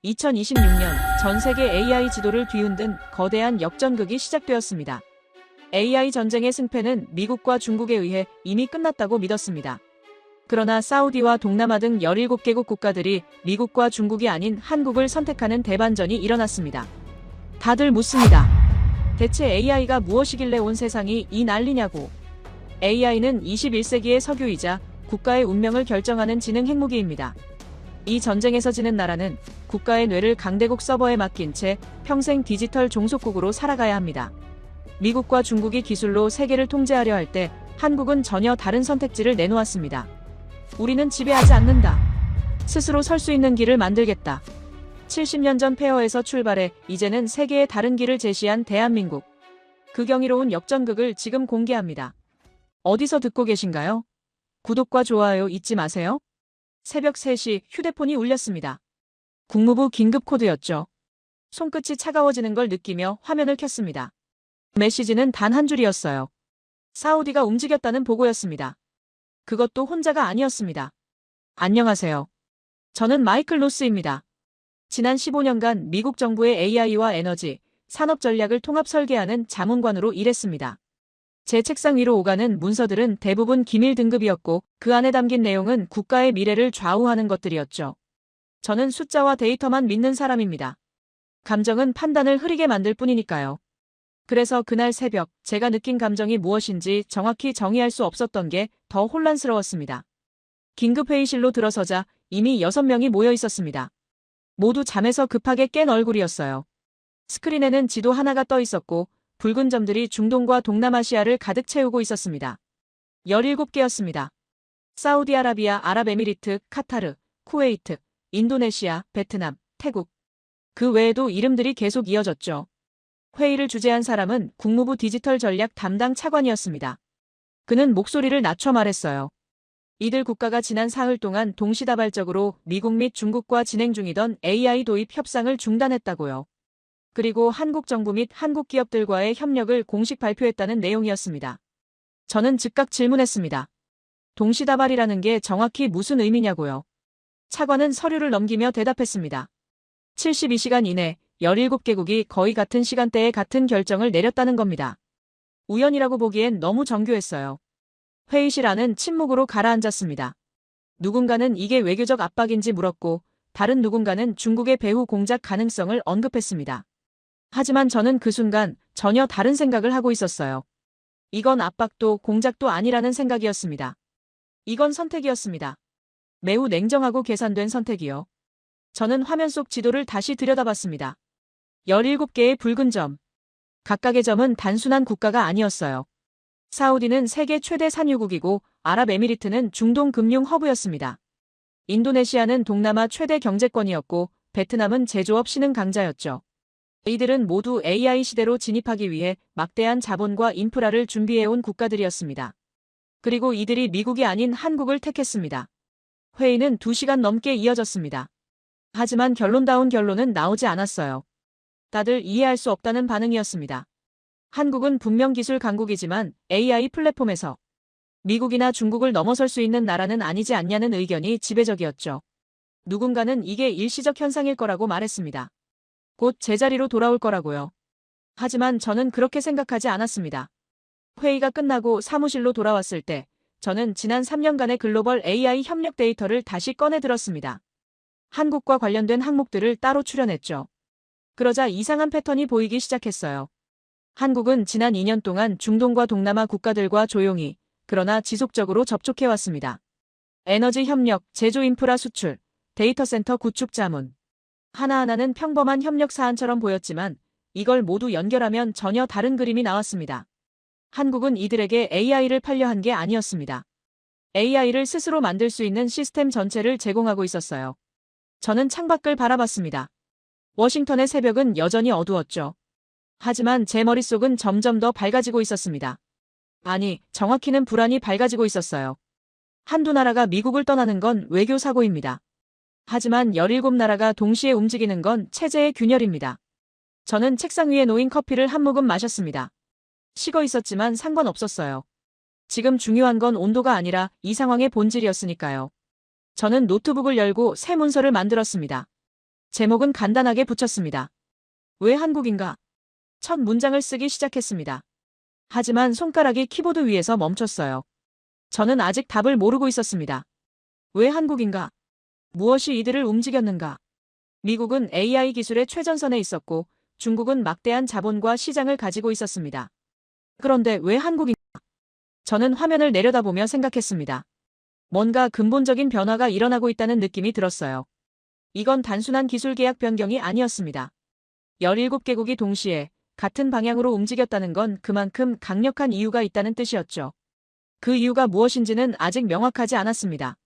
2026년 전 세계 AI 지도를 뒤흔든 거대한 역전극이 시작되었습니다. AI 전쟁의 승패는 미국과 중국에 의해 이미 끝났다고 믿었습니다. 그러나 사우디와 동남아 등 17개국 국가들이 미국과 중국이 아닌 한국을 선택하는 대반전이 일어났습니다. 다들 묻습니다. 대체 AI가 무엇이길래 온 세상이 이 난리냐고. AI는 21세기의 석유이자 국가의 운명을 결정하는 지능 핵무기입니다. 이 전쟁에서 지는 나라는 국가의 뇌를 강대국 서버에 맡긴 채 평생 디지털 종속국으로 살아가야 합니다. 미국과 중국이 기술로 세계를 통제하려 할 때 한국은 전혀 다른 선택지를 내놓았습니다. 우리는 지배하지 않는다. 스스로 설 수 있는 길을 만들겠다. 70년 전 폐허에서 출발해 이제는 세계의 다른 길을 제시한 대한민국. 그 경이로운 역전극을 지금 공개합니다. 어디서 듣고 계신가요? 구독과 좋아요 잊지 마세요. 새벽 3시 휴대폰이 울렸습니다. 국무부 긴급 코드였죠. 손끝이 차가워지는 걸 느끼며 화면을 켰습니다. 메시지는 단 한 줄이었어요. 사우디가 움직였다는 보고였습니다. 그것도 혼자가 아니었습니다. 안녕하세요. 저는 마이클 로스입니다. 지난 15년간 미국 정부의 AI와 에너지, 산업 전략을 통합 설계하는 자문관으로 일했습니다. 제 책상 위로 오가는 문서들은 대부분 기밀 등급이었고 그 안에 담긴 내용은 국가의 미래를 좌우하는 것들이었죠. 저는 숫자와 데이터만 믿는 사람입니다. 감정은 판단을 흐리게 만들 뿐이니까요. 그래서 그날 새벽 제가 느낀 감정이 무엇인지 정확히 정의할 수 없었던 게 더 혼란스러웠습니다. 긴급회의실로 들어서자 이미 6명이 모여 있었습니다. 모두 잠에서 급하게 깬 얼굴이었어요. 스크린에는 지도 하나가 떠 있었고 붉은 점들이 중동과 동남아시아를 가득 채우고 있었습니다. 17개였습니다. 사우디아라비아, 아랍에미리트, 카타르, 쿠웨이트, 인도네시아, 베트남, 태국. 그 외에도 이름들이 계속 이어졌죠. 회의를 주재한 사람은 국무부 디지털 전략 담당 차관이었습니다. 그는 목소리를 낮춰 말했어요. 이들 국가가 지난 사흘 동안 동시다발적으로 미국 및 중국과 진행 중이던 AI 도입 협상을 중단했다고요. 그리고 한국 정부 및 한국 기업들과의 협력을 공식 발표했다는 내용이었습니다. 저는 즉각 질문했습니다. 동시다발이라는 게 정확히 무슨 의미냐고요. 차관은 서류를 넘기며 대답했습니다. 72시간 이내 17개국이 거의 같은 시간대에 같은 결정을 내렸다는 겁니다. 우연이라고 보기엔 너무 정교했어요. 회의실 안은 침묵으로 가라앉았습니다. 누군가는 이게 외교적 압박인지 물었고 다른 누군가는 중국의 배후 공작 가능성을 언급했습니다. 하지만 저는 그 순간 전혀 다른 생각을 하고 있었어요. 이건 압박도 공작도 아니라는 생각이었습니다. 이건 선택이었습니다. 매우 냉정하고 계산된 선택이요. 저는 화면 속 지도를 다시 들여다봤습니다. 17개의 붉은 점. 각각의 점은 단순한 국가가 아니었어요. 사우디는 세계 최대 산유국이고 아랍에미리트는 중동 금융 허브였습니다. 인도네시아는 동남아 최대 경제권이었고 베트남은 제조업 신흥 강자였죠. 이들은 모두 AI 시대로 진입하기 위해 막대한 자본과 인프라를 준비해온 국가들이었습니다. 그리고 이들이 미국이 아닌 한국을 택했습니다. 회의는 2시간 넘게 이어졌습니다. 하지만 결론다운 결론은 나오지 않았어요. 다들 이해할 수 없다는 반응이었습니다. 한국은 분명 기술 강국이지만 AI 플랫폼에서 미국이나 중국을 넘어설 수 있는 나라는 아니지 않냐는 의견이 지배적이었죠. 누군가는 이게 일시적 현상일 거라고 말했습니다. 곧 제자리로 돌아올 거라고요. 하지만 저는 그렇게 생각하지 않았습니다. 회의가 끝나고 사무실로 돌아왔을 때 저는 지난 3년간의 글로벌 AI 협력 데이터를 다시 꺼내 들었습니다. 한국과 관련된 항목들을 따로 추려냈죠. 그러자 이상한 패턴이 보이기 시작했어요. 한국은 지난 2년 동안 중동과 동남아 국가들과 조용히 그러나 지속적으로 접촉해왔습니다. 에너지 협력, 제조 인프라 수출, 데이터 센터 구축 자문. 하나하나는 평범한 협력 사안처럼 보였지만 이걸 모두 연결하면 전혀 다른 그림이 나왔습니다. 한국은 이들에게 AI를 팔려 한 게 아니었습니다. AI를 스스로 만들 수 있는 시스템 전체를 제공하고 있었어요. 저는 창밖을 바라봤습니다. 워싱턴의 새벽은 여전히 어두웠죠. 하지만 제 머릿속은 점점 더 밝아지고 있었습니다. 아니, 정확히는 불안이 밝아지고 있었어요. 한두 나라가 미국을 떠나는 건 외교 사고입니다. 하지만 17나라가 동시에 움직이는 건 체제의 균열입니다. 저는 책상 위에 놓인 커피를 한 모금 마셨습니다. 식어 있었지만 상관없었어요. 지금 중요한 건 온도가 아니라 이 상황의 본질이었으니까요. 저는 노트북을 열고 새 문서를 만들었습니다. 제목은 간단하게 붙였습니다. 왜 한국인가? 첫 문장을 쓰기 시작했습니다. 하지만 손가락이 키보드 위에서 멈췄어요. 저는 아직 답을 모르고 있었습니다. 왜 한국인가? 무엇이 이들을 움직였는가? 미국은 AI 기술의 최전선에 있었고 중국은 막대한 자본과 시장을 가지고 있었습니다. 그런데 왜 한국인가? 저는 화면을 내려다보며 생각했습니다. 뭔가 근본적인 변화가 일어나고 있다는 느낌이 들었어요. 이건 단순한 기술 계약 변경이 아니었습니다. 17개국이 동시에 같은 방향으로 움직였다는 건 그만큼 강력한 이유가 있다는 뜻이었죠. 그 이유가 무엇인지는 아직 명확하지 않았습니다.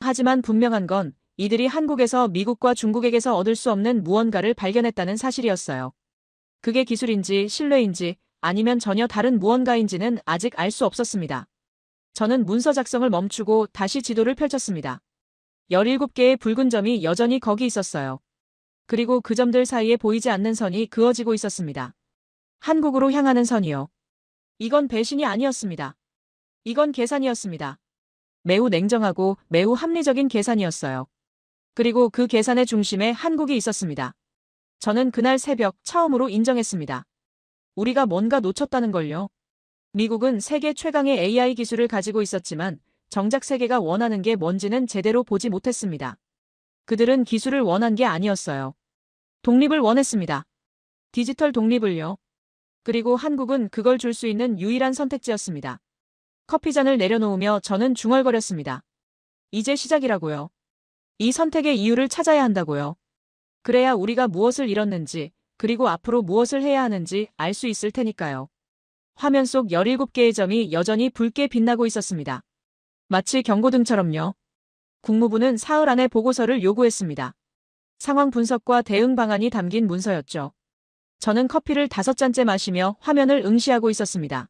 하지만 분명한 건 이들이 한국에서 미국과 중국에게서 얻을 수 없는 무언가를 발견했다는 사실이었어요. 그게 기술인지 신뢰인지 아니면 전혀 다른 무언가인지는 아직 알 수 없었습니다. 저는 문서 작성을 멈추고 다시 지도를 펼쳤습니다. 17개의 붉은 점이 여전히 거기 있었어요. 그리고 그 점들 사이에 보이지 않는 선이 그어지고 있었습니다. 한국으로 향하는 선이요. 이건 배신이 아니었습니다. 이건 계산이었습니다. 매우 냉정하고 매우 합리적인 계산이었어요. 그리고 그 계산의 중심에 한국이 있었습니다. 저는 그날 새벽 처음으로 인정했습니다. 우리가 뭔가 놓쳤다는 걸요. 미국은 세계 최강의 AI 기술을 가지고 있었지만 정작 세계가 원하는 게 뭔지는 제대로 보지 못했습니다. 그들은 기술을 원한 게 아니었어요. 독립을 원했습니다. 디지털 독립을요. 그리고 한국은 그걸 줄 수 있는 유일한 선택지였습니다. 커피잔을 내려놓으며 저는 중얼거렸습니다. 이제 시작이라고요. 이 선택의 이유를 찾아야 한다고요. 그래야 우리가 무엇을 잃었는지, 그리고 앞으로 무엇을 해야 하는지 알 수 있을 테니까요. 화면 속 17개의 점이 여전히 붉게 빛나고 있었습니다. 마치 경고등처럼요. 국무부는 사흘 안에 보고서를 요구했습니다. 상황 분석과 대응 방안이 담긴 문서였죠. 저는 커피를 5잔째 마시며 화면을 응시하고 있었습니다.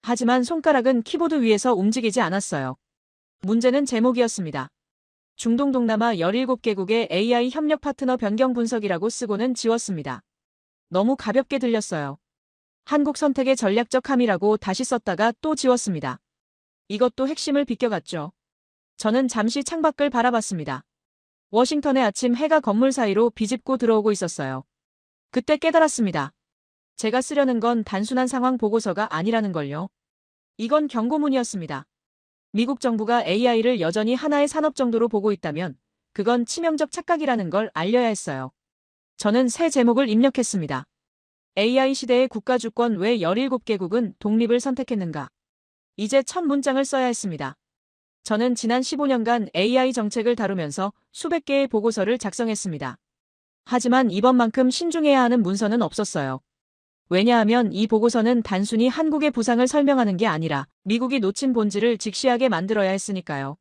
하지만 손가락은 키보드 위에서 움직이지 않았어요. 문제는 제목이었습니다. 중동 동남아 17개국의 AI 협력 파트너 변경 분석이라고 쓰고는 지웠습니다. 너무 가볍게 들렸어요. 한국 선택의 전략적 함이라고 다시 썼다가 또 지웠습니다. 이것도 핵심을 비껴갔죠. 저는 잠시 창밖을 바라봤습니다. 워싱턴의 아침 해가 건물 사이로 비집고 들어오고 있었어요. 그때 깨달았습니다. 제가 쓰려는 건 단순한 상황 보고서가 아니라는 걸요. 이건 경고문이었습니다. 미국 정부가 AI를 여전히 하나의 산업 정도로 보고 있다면 그건 치명적 착각이라는 걸 알려야 했어요. 저는 새 제목을 입력했습니다. AI 시대의 국가 주권 왜 17개국은 독립을 선택했는가? 이제 첫 문장을 써야 했습니다. 저는 지난 15년간 AI 정책을 다루면서 수백 개의 보고서를 작성했습니다. 하지만 이번만큼 신중해야 하는 문서는 없었어요. 왜냐하면 이 보고서는 단순히 한국의 부상을 설명하는 게 아니라 미국이 놓친 본질을 직시하게 만들어야 했으니까요.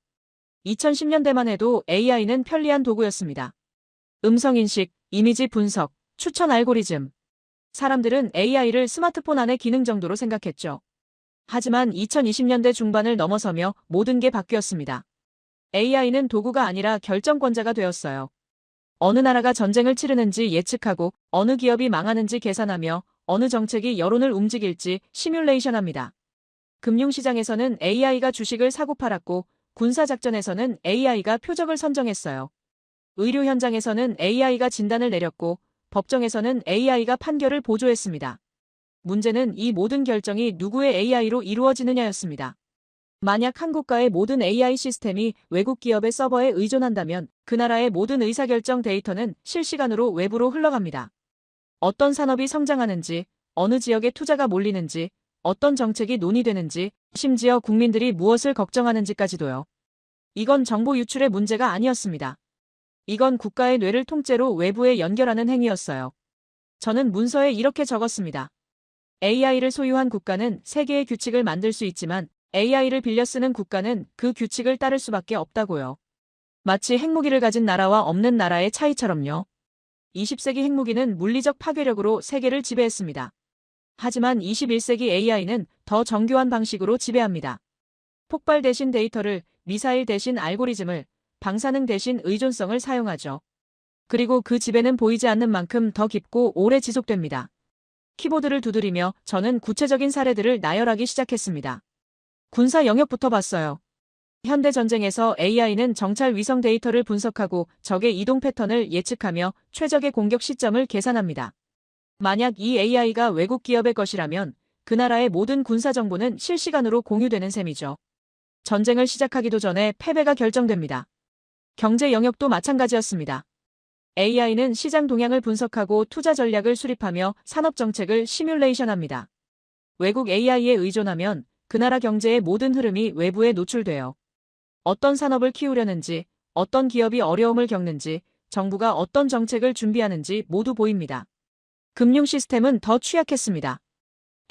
2010년대만 해도 AI는 편리한 도구였습니다. 음성인식, 이미지 분석, 추천 알고리즘. 사람들은 AI를 스마트폰 안의 기능 정도로 생각했죠. 하지만 2020년대 중반을 넘어서며 모든 게 바뀌었습니다. AI는 도구가 아니라 결정권자가 되었어요. 어느 나라가 전쟁을 치르는지 예측하고 어느 기업이 망하는지 계산하며 어느 정책이 여론을 움직일지 시뮬레이션합니다. 금융시장에서는 AI가 주식을 사고 팔았고 군사작전에서는 AI가 표적을 선정했어요. 의료 현장에서는 AI가 진단을 내렸고 법정에서는 AI가 판결을 보조했습니다. 문제는 이 모든 결정이 누구의 AI로 이루어지느냐였습니다. 만약 한국과의 모든 AI 시스템이 외국 기업의 서버에 의존한다면 그 나라의 모든 의사결정 데이터는 실시간으로 외부로 흘러갑니다. 어떤 산업이 성장하는지, 어느 지역에 투자가 몰리는지, 어떤 정책이 논의되는지, 심지어 국민들이 무엇을 걱정하는지까지도요. 이건 정보 유출의 문제가 아니었습니다. 이건 국가의 뇌를 통째로 외부에 연결하는 행위였어요. 저는 문서에 이렇게 적었습니다. AI를 소유한 국가는 세계의 규칙을 만들 수 있지만 AI를 빌려 쓰는 국가는 그 규칙을 따를 수밖에 없다고요. 마치 핵무기를 가진 나라와 없는 나라의 차이처럼요. 20세기 핵무기는 물리적 파괴력으로 세계를 지배했습니다. 하지만 21세기 AI는 더 정교한 방식으로 지배합니다. 폭발 대신 데이터를, 미사일 대신 알고리즘을, 방사능 대신 의존성을 사용하죠. 그리고 그 지배는 보이지 않는 만큼 더 깊고 오래 지속됩니다. 키보드를 두드리며 저는 구체적인 사례들을 나열하기 시작했습니다. 군사 영역부터 봤어요. 현대 전쟁에서 AI는 정찰 위성 데이터를 분석하고 적의 이동 패턴을 예측하며 최적의 공격 시점을 계산합니다. 만약 이 AI가 외국 기업의 것이라면 그 나라의 모든 군사 정보는 실시간으로 공유되는 셈이죠. 전쟁을 시작하기도 전에 패배가 결정됩니다. 경제 영역도 마찬가지였습니다. AI는 시장 동향을 분석하고 투자 전략을 수립하며 산업 정책을 시뮬레이션합니다. 외국 AI에 의존하면 그 나라 경제의 모든 흐름이 외부에 노출돼요. 어떤 산업을 키우려는지, 어떤 기업이 어려움을 겪는지, 정부가 어떤 정책을 준비하는지 모두 보입니다. 금융 시스템은 더 취약했습니다.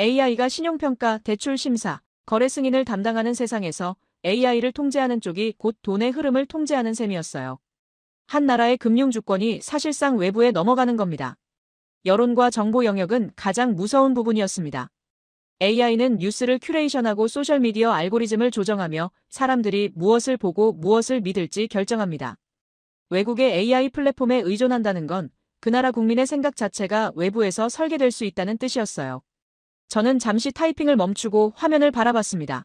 AI가 신용평가, 대출 심사, 거래 승인을 담당하는 세상에서 AI를 통제하는 쪽이 곧 돈의 흐름을 통제하는 셈이었어요. 한 나라의 금융 주권이 사실상 외부에 넘어가는 겁니다. 여론과 정보 영역은 가장 무서운 부분이었습니다. AI는 뉴스를 큐레이션하고 소셜미디어 알고리즘을 조정하며 사람들이 무엇을 보고 무엇을 믿을지 결정합니다. 외국의 AI 플랫폼에 의존한다는 건 그 나라 국민의 생각 자체가 외부에서 설계될 수 있다는 뜻이었어요. 저는 잠시 타이핑을 멈추고 화면을 바라봤습니다.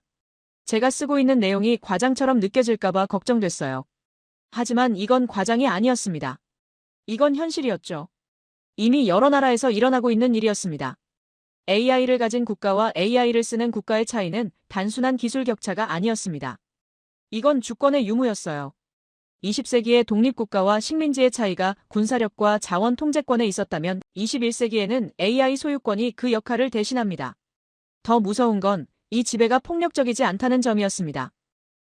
제가 쓰고 있는 내용이 과장처럼 느껴질까봐 걱정됐어요. 하지만 이건 과장이 아니었습니다. 이건 현실이었죠. 이미 여러 나라에서 일어나고 있는 일이었습니다. AI를 가진 국가와 AI를 쓰는 국가의 차이는 단순한 기술 격차가 아니었습니다. 이건 주권의 유무였어요. 20세기의 독립국가와 식민지의 차이가 군사력과 자원 통제권에 있었다면 21세기에는 AI 소유권이 그 역할을 대신합니다. 더 무서운 건 이 지배가 폭력적이지 않다는 점이었습니다.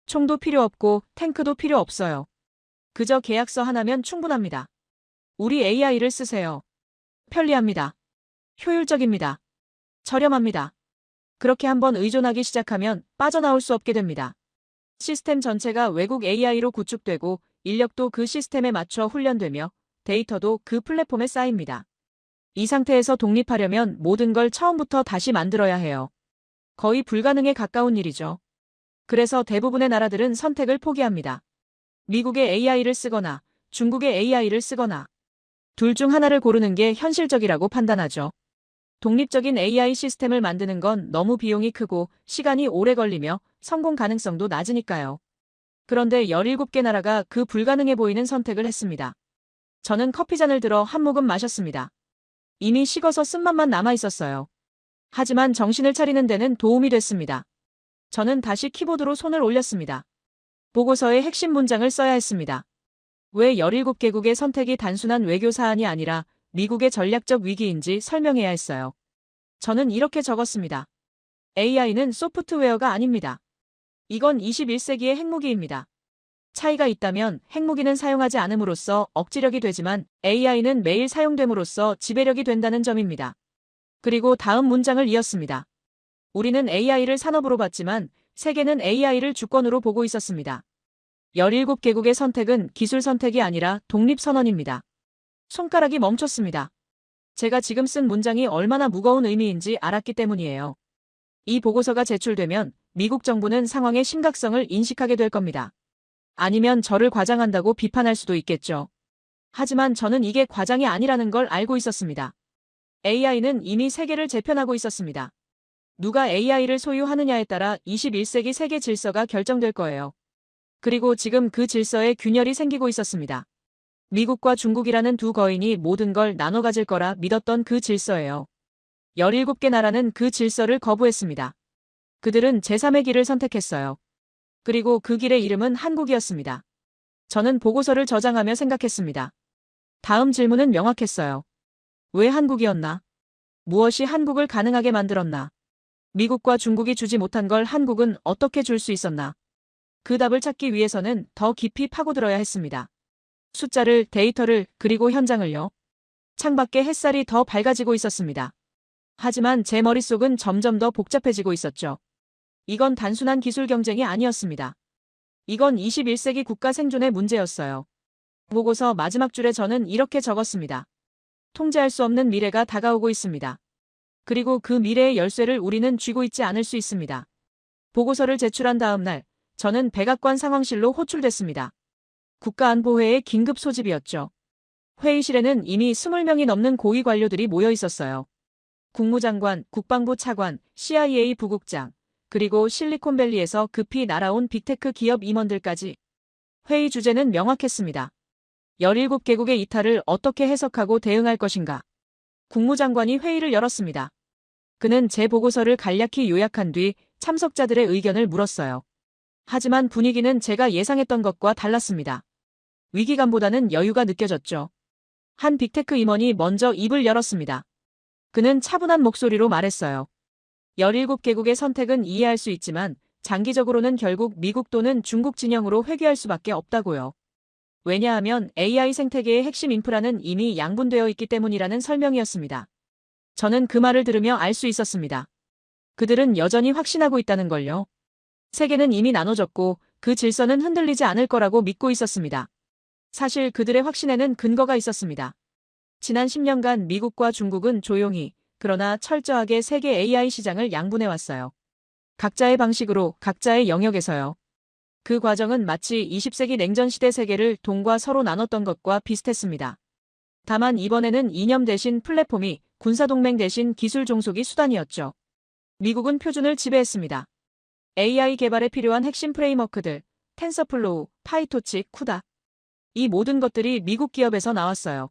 총도 필요 없고 탱크도 필요 없어요. 그저 계약서 하나면 충분합니다. 우리 AI를 쓰세요. 편리합니다. 효율적입니다. 저렴합니다. 그렇게 한번 의존하기 시작하면 빠져나올 수 없게 됩니다. 시스템 전체가 외국 AI로 구축되고 인력도 그 시스템에 맞춰 훈련되며 데이터도 그 플랫폼에 쌓입니다. 이 상태에서 독립하려면 모든 걸 처음부터 다시 만들어야 해요. 거의 불가능에 가까운 일이죠. 그래서 대부분의 나라들은 선택을 포기합니다. 미국의 AI를 쓰거나 중국의 AI를 쓰거나 둘 중 하나를 고르는 게 현실적이라고 판단하죠. 독립적인 AI 시스템을 만드는 건 너무 비용이 크고 시간이 오래 걸리며 성공 가능성도 낮으니까요. 그런데 17개 나라가 그 불가능해 보이는 선택을 했습니다. 저는 커피잔을 들어 한 모금 마셨습니다. 이미 식어서 쓴맛만 남아 있었어요. 하지만 정신을 차리는 데는 도움이 됐습니다. 저는 다시 키보드로 손을 올렸습니다. 보고서의 핵심 문장을 써야 했습니다. 왜 17개국의 선택이 단순한 외교 사안이 아니라 미국의 전략적 위기인지 설명해야 했어요. 저는 이렇게 적었습니다. AI는 소프트웨어가 아닙니다. 이건 21세기의 핵무기입니다. 차이가 있다면 핵무기는 사용하지 않음으로써 억지력이 되지만 AI는 매일 사용됨으로써 지배력이 된다는 점입니다. 그리고 다음 문장을 이었습니다. 우리는 AI를 산업으로 봤지만 세계는 AI를 주권으로 보고 있었습니다. 17개국의 선택은 기술 선택이 아니라 독립선언입니다. 손가락이 멈췄습니다. 제가 지금 쓴 문장이 얼마나 무거운 의미인지 알았기 때문이에요. 이 보고서가 제출되면 미국 정부는 상황의 심각성을 인식하게 될 겁니다. 아니면 저를 과장한다고 비판할 수도 있겠죠. 하지만 저는 이게 과장이 아니라는 걸 알고 있었습니다. AI는 이미 세계를 재편하고 있었습니다. 누가 AI를 소유하느냐에 따라 21세기 세계 질서가 결정될 거예요. 그리고 지금 그 질서에 균열이 생기고 있었습니다. 미국과 중국이라는 두 거인이 모든 걸 나눠 가질 거라 믿었던 그 질서예요. 17개 나라는 그 질서를 거부했습니다. 그들은 제3의 길을 선택했어요. 그리고 그 길의 이름은 한국이었습니다. 저는 보고서를 저장하며 생각했습니다. 다음 질문은 명확했어요. 왜 한국이었나? 무엇이 한국을 가능하게 만들었나? 미국과 중국이 주지 못한 걸 한국은 어떻게 줄 수 있었나? 그 답을 찾기 위해서는 더 깊이 파고들어야 했습니다. 숫자를, 데이터를, 그리고 현장을요. 창밖에 햇살이 더 밝아지고 있었습니다. 하지만 제 머릿속은 점점 더 복잡해지고 있었죠. 이건 단순한 기술 경쟁이 아니었습니다. 이건 21세기 국가 생존의 문제였어요. 보고서 마지막 줄에 저는 이렇게 적었습니다. 통제할 수 없는 미래가 다가오고 있습니다. 그리고 그 미래의 열쇠를 우리는 쥐고 있지 않을 수 있습니다. 보고서를 제출한 다음 날, 저는 백악관 상황실로 호출됐습니다. 국가안보회의 긴급 소집이었죠. 회의실에는 이미 20명이 넘는 고위 관료들이 모여 있었어요. 국무장관, 국방부 차관, CIA 부국장, 그리고 실리콘밸리에서 급히 날아온 빅테크 기업 임원들까지. 회의 주제는 명확했습니다. 17개국의 이탈을 어떻게 해석하고 대응할 것인가. 국무장관이 회의를 열었습니다. 그는 제 보고서를 간략히 요약한 뒤 참석자들의 의견을 물었어요. 하지만 분위기는 제가 예상했던 것과 달랐습니다. 위기감보다는 여유가 느껴졌죠. 한 빅테크 임원이 먼저 입을 열었습니다. 그는 차분한 목소리로 말했어요. 17개국의 선택은 이해할 수 있지만 장기적으로는 결국 미국 또는 중국 진영으로 회귀할 수밖에 없다고요. 왜냐하면 AI 생태계의 핵심 인프라는 이미 양분되어 있기 때문이라는 설명이었습니다. 저는 그 말을 들으며 알 수 있었습니다. 그들은 여전히 확신하고 있다는 걸요. 세계는 이미 나눠졌고 그 질서는 흔들리지 않을 거라고 믿고 있었습니다. 사실 그들의 확신에는 근거가 있었습니다. 지난 10년간 미국과 중국은 조용히 그러나 철저하게 세계 AI 시장을 양분해왔어요. 각자의 방식으로 각자의 영역에서요. 그 과정은 마치 20세기 냉전 시대 세계를 동과 서로 나눴던 것과 비슷했습니다. 다만 이번에는 이념 대신 플랫폼이 군사동맹 대신 기술 종속이 수단이었죠. 미국은 표준을 지배했습니다. AI 개발에 필요한 핵심 프레임워크들, 텐서플로우, 파이토치, 쿠다. 이 모든 것들이 미국 기업에서 나왔어요.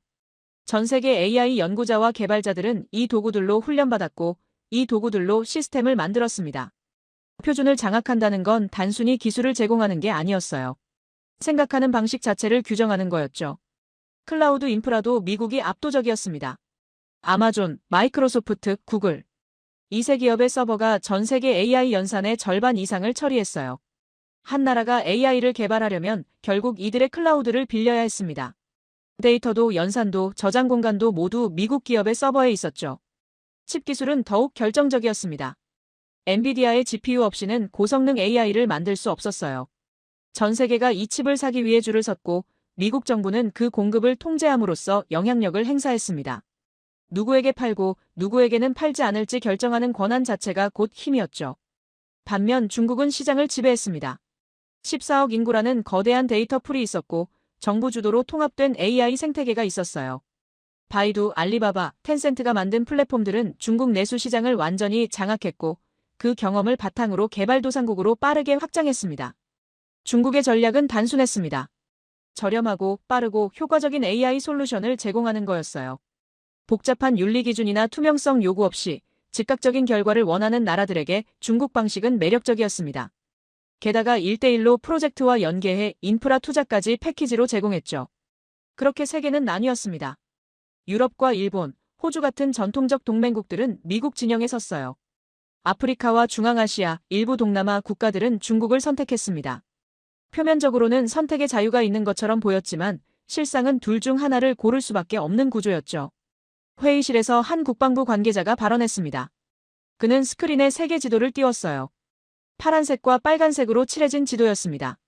전 세계 AI 연구자와 개발자들은 이 도구들로 훈련받았고 이 도구들로 시스템을 만들었습니다. 표준을 장악한다는 건 단순히 기술을 제공하는 게 아니었어요. 생각하는 방식 자체를 규정하는 거였죠. 클라우드 인프라도 미국이 압도적이었습니다. 아마존, 마이크로소프트, 구글. 이 세 기업의 서버가 전 세계 AI 연산의 절반 이상을 처리했어요. 한 나라가 AI를 개발하려면 결국 이들의 클라우드를 빌려야 했습니다. 데이터도 연산도 저장 공간도 모두 미국 기업의 서버에 있었죠. 칩 기술은 더욱 결정적이었습니다. 엔비디아의 GPU 없이는 고성능 AI를 만들 수 없었어요. 전 세계가 이 칩을 사기 위해 줄을 섰고 미국 정부는 그 공급을 통제함으로써 영향력을 행사했습니다. 누구에게 팔고 누구에게는 팔지 않을지 결정하는 권한 자체가 곧 힘이었죠. 반면 중국은 시장을 지배했습니다. 14억 인구라는 거대한 데이터 풀이 있었고 정부 주도로 통합된 AI 생태계가 있었어요. 바이두, 알리바바, 텐센트가 만든 플랫폼들은 중국 내수 시장을 완전히 장악했고 그 경험을 바탕으로 개발도상국으로 빠르게 확장했습니다. 중국의 전략은 단순했습니다. 저렴하고 빠르고 효과적인 AI 솔루션을 제공하는 거였어요. 복잡한 윤리 기준이나 투명성 요구 없이 즉각적인 결과를 원하는 나라들에게 중국 방식은 매력적이었습니다. 게다가 1대1로 프로젝트와 연계해 인프라 투자까지 패키지로 제공했죠. 그렇게 세계는 나뉘었습니다. 유럽과 일본, 호주 같은 전통적 동맹국들은 미국 진영에 섰어요. 아프리카와 중앙아시아, 일부 동남아 국가들은 중국을 선택했습니다. 표면적으로는 선택의 자유가 있는 것처럼 보였지만 실상은 둘 중 하나를 고를 수밖에 없는 구조였죠. 회의실에서 한 국방부 관계자가 발언했습니다. 그는 스크린에 세계 지도를 띄웠어요. 파란색과 빨간색으로 칠해진 지도였습니다.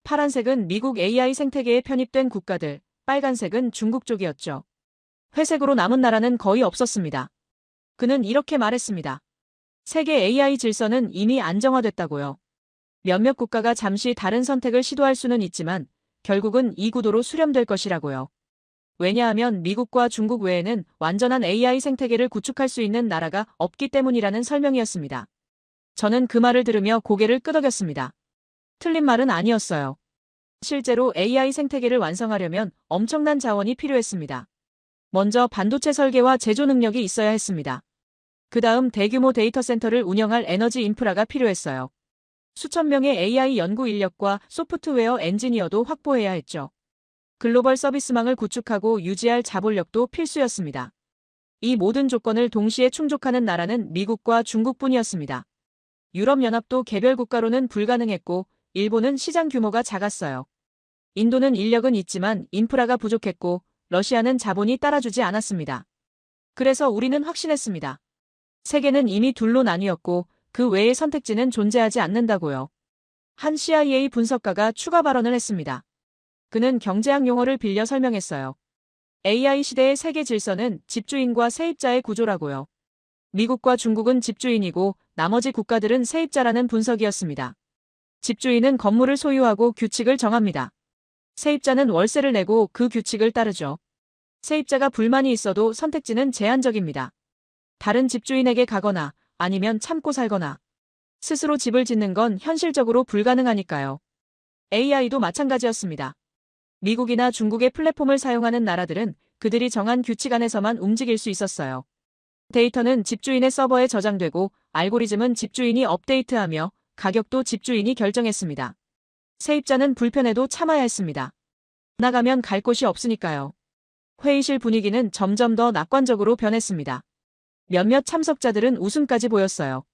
파란색은 미국 AI 생태계에 편입된 국가들, 빨간색은 중국 쪽이었죠. 회색으로 남은 나라는 거의 없었습니다. 그는 이렇게 말했습니다. 세계 AI 질서는 이미 안정화됐다고요. 몇몇 국가가 잠시 다른 선택을 시도할 수는 있지만 결국은 이 구도로 수렴될 것이라고요. 왜냐하면 미국과 중국 외에는 완전한 AI 생태계를 구축할 수 있는 나라가 없기 때문이라는 설명이었습니다. 저는 그 말을 들으며 고개를 끄덕였습니다. 틀린 말은 아니었어요. 실제로 AI 생태계를 완성하려면 엄청난 자원이 필요했습니다. 먼저 반도체 설계와 제조 능력이 있어야 했습니다. 그 다음 대규모 데이터 센터를 운영할 에너지 인프라가 필요했어요. 수천 명의 AI 연구 인력과 소프트웨어 엔지니어도 확보해야 했죠. 글로벌 서비스망을 구축하고 유지할 자본력도 필수였습니다. 이 모든 조건을 동시에 충족하는 나라는 미국과 중국뿐이었습니다. 유럽연합도 개별 국가로는 불가능했고 일본은 시장 규모가 작았어요. 인도는 인력은 있지만 인프라가 부족했고 러시아는 자본이 따라주지 않았습니다. 그래서 우리는 확신했습니다. 세계는 이미 둘로 나뉘었고 그 외의 선택지는 존재하지 않는다고요. 한 CIA 분석가가 추가 발언을 했습니다. 그는 경제학 용어를 빌려 설명했어요. AI 시대의 세계 질서는 집주인과 세입자의 구조라고요. 미국과 중국은 집주인이고 나머지 국가들은 세입자라는 분석이었습니다. 집주인은 건물을 소유하고 규칙을 정합니다. 세입자는 월세를 내고 그 규칙을 따르죠. 세입자가 불만이 있어도 선택지는 제한적입니다. 다른 집주인에게 가거나 아니면 참고 살거나. 스스로 집을 짓는 건 현실적으로 불가능하니까요. AI도 마찬가지였습니다. 미국이나 중국의 플랫폼을 사용하는 나라들은 그들이 정한 규칙 안에서만 움직일 수 있었어요. 데이터는 집주인의 서버에 저장되고 알고리즘은 집주인이 업데이트하며 가격도 집주인이 결정했습니다. 세입자는 불편해도 참아야 했습니다. 나가면 갈 곳이 없으니까요. 회의실 분위기는 점점 더 낙관적으로 변했습니다. 몇몇 참석자들은 웃음까지 보였어요.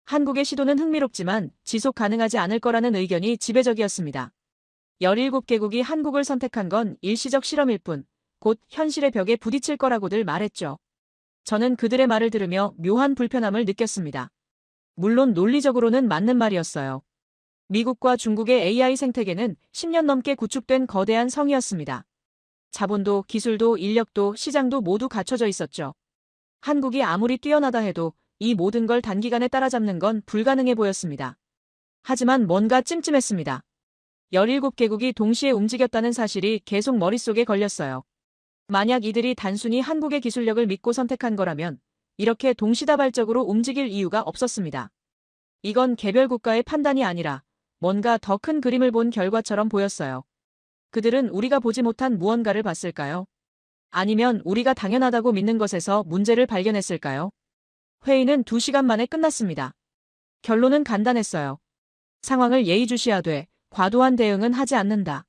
한국의 시도는 흥미롭지만 지속 가능하지 않을 거라는 의견이 지배적이었습니다. 17개국이 한국을 선택한 건 일시적 실험일 뿐, 곧 현실의 벽에 부딪힐 거라고들 말했죠. 저는 그들의 말을 들으며 묘한 불편함을 느꼈습니다. 물론 논리적으로는 맞는 말이었어요. 미국과 중국의 AI 생태계는 10년 넘게 구축된 거대한 성이었습니다. 자본도 기술도 인력도 시장도 모두 갖춰져 있었죠. 한국이 아무리 뛰어나다 해도 이 모든 걸 단기간에 따라잡는 건 불가능해 보였습니다. 하지만 뭔가 찜찜했습니다. 17개국이 동시에 움직였다는 사실이 계속 머릿속에 걸렸어요. 만약 이들이 단순히 한국의 기술력을 믿고 선택한 거라면 이렇게 동시다발적으로 움직일 이유가 없었습니다. 이건 개별 국가의 판단이 아니라 뭔가 더 큰 그림을 본 결과처럼 보였어요. 그들은 우리가 보지 못한 무언가를 봤을까요? 아니면 우리가 당연하다고 믿는 것에서 문제를 발견했을까요? 회의는 2시간 만에 끝났습니다. 결론은 간단했어요. 상황을 예의주시하되 과도한 대응은 하지 않는다.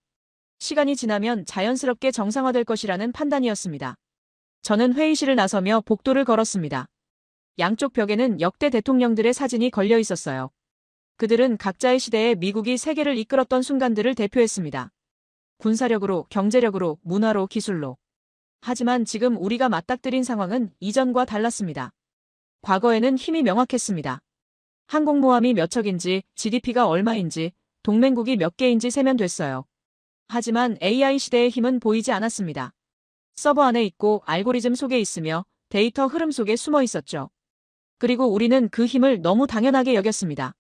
시간이 지나면 자연스럽게 정상화될 것이라는 판단이었습니다. 저는 회의실을 나서며 복도를 걸었습니다. 양쪽 벽에는 역대 대통령들의 사진이 걸려 있었어요. 그들은 각자의 시대에 미국이 세계를 이끌었던 순간들을 대표했습니다. 군사력으로, 경제력으로, 문화로, 기술로. 하지만 지금 우리가 맞닥뜨린 상황은 이전과 달랐습니다. 과거에는 힘이 명확했습니다. 항공모함이 몇 척인지, GDP가 얼마인지, 동맹국이 몇 개인지 세면 됐어요. 하지만 AI 시대의 힘은 보이지 않았습니다. 서버 안에 있고 알고리즘 속에 있으며 데이터 흐름 속에 숨어 있었죠. 그리고 우리는 그 힘을 너무 당연하게 여겼습니다.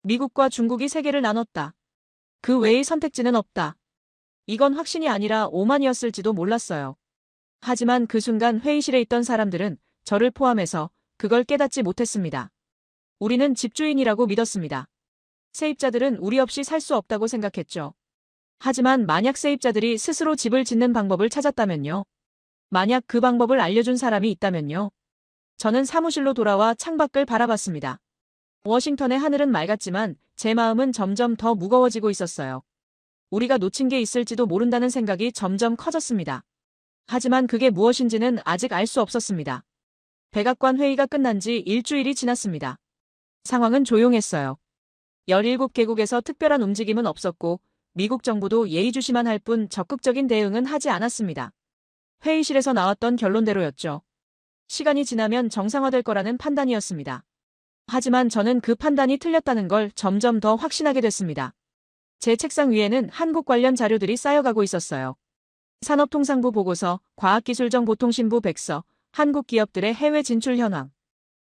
미국과 중국이 세계를 나눴다. 그 외의 선택지는 없다. 이건 확신이 아니라 오만이었을지도 몰랐어요. 하지만 그 순간 회의실에 있던 사람들은 저를 포함해서 그걸 깨닫지 못했습니다. 우리는 집주인이라고 믿었습니다. 세입자들은 우리 없이 살 수 없다고 생각했죠. 하지만 만약 세입자들이 스스로 집을 짓는 방법을 찾았다면요? 만약 그 방법을 알려준 사람이 있다면요? 저는 사무실로 돌아와 창밖을 바라봤습니다. 워싱턴의 하늘은 맑았지만 제 마음은 점점 더 무거워지고 있었어요. 우리가 놓친 게 있을지도 모른다는 생각이 점점 커졌습니다. 하지만 그게 무엇인지는 아직 알 수 없었습니다. 백악관 회의가 끝난 지 일주일이 지났습니다. 상황은 조용했어요. 17개국에서 특별한 움직임은 없었고 미국 정부도 예의주시만 할 뿐 적극적인 대응은 하지 않았습니다. 회의실에서 나왔던 결론대로였죠. 시간이 지나면 정상화될 거라는 판단이었습니다. 하지만 저는 그 판단이 틀렸다는 걸 점점 더 확신하게 됐습니다. 제 책상 위에는 한국 관련 자료들이 쌓여가고 있었어요. 산업통상부 보고서, 과학기술정보통신부 백서, 한국 기업들의 해외 진출 현황.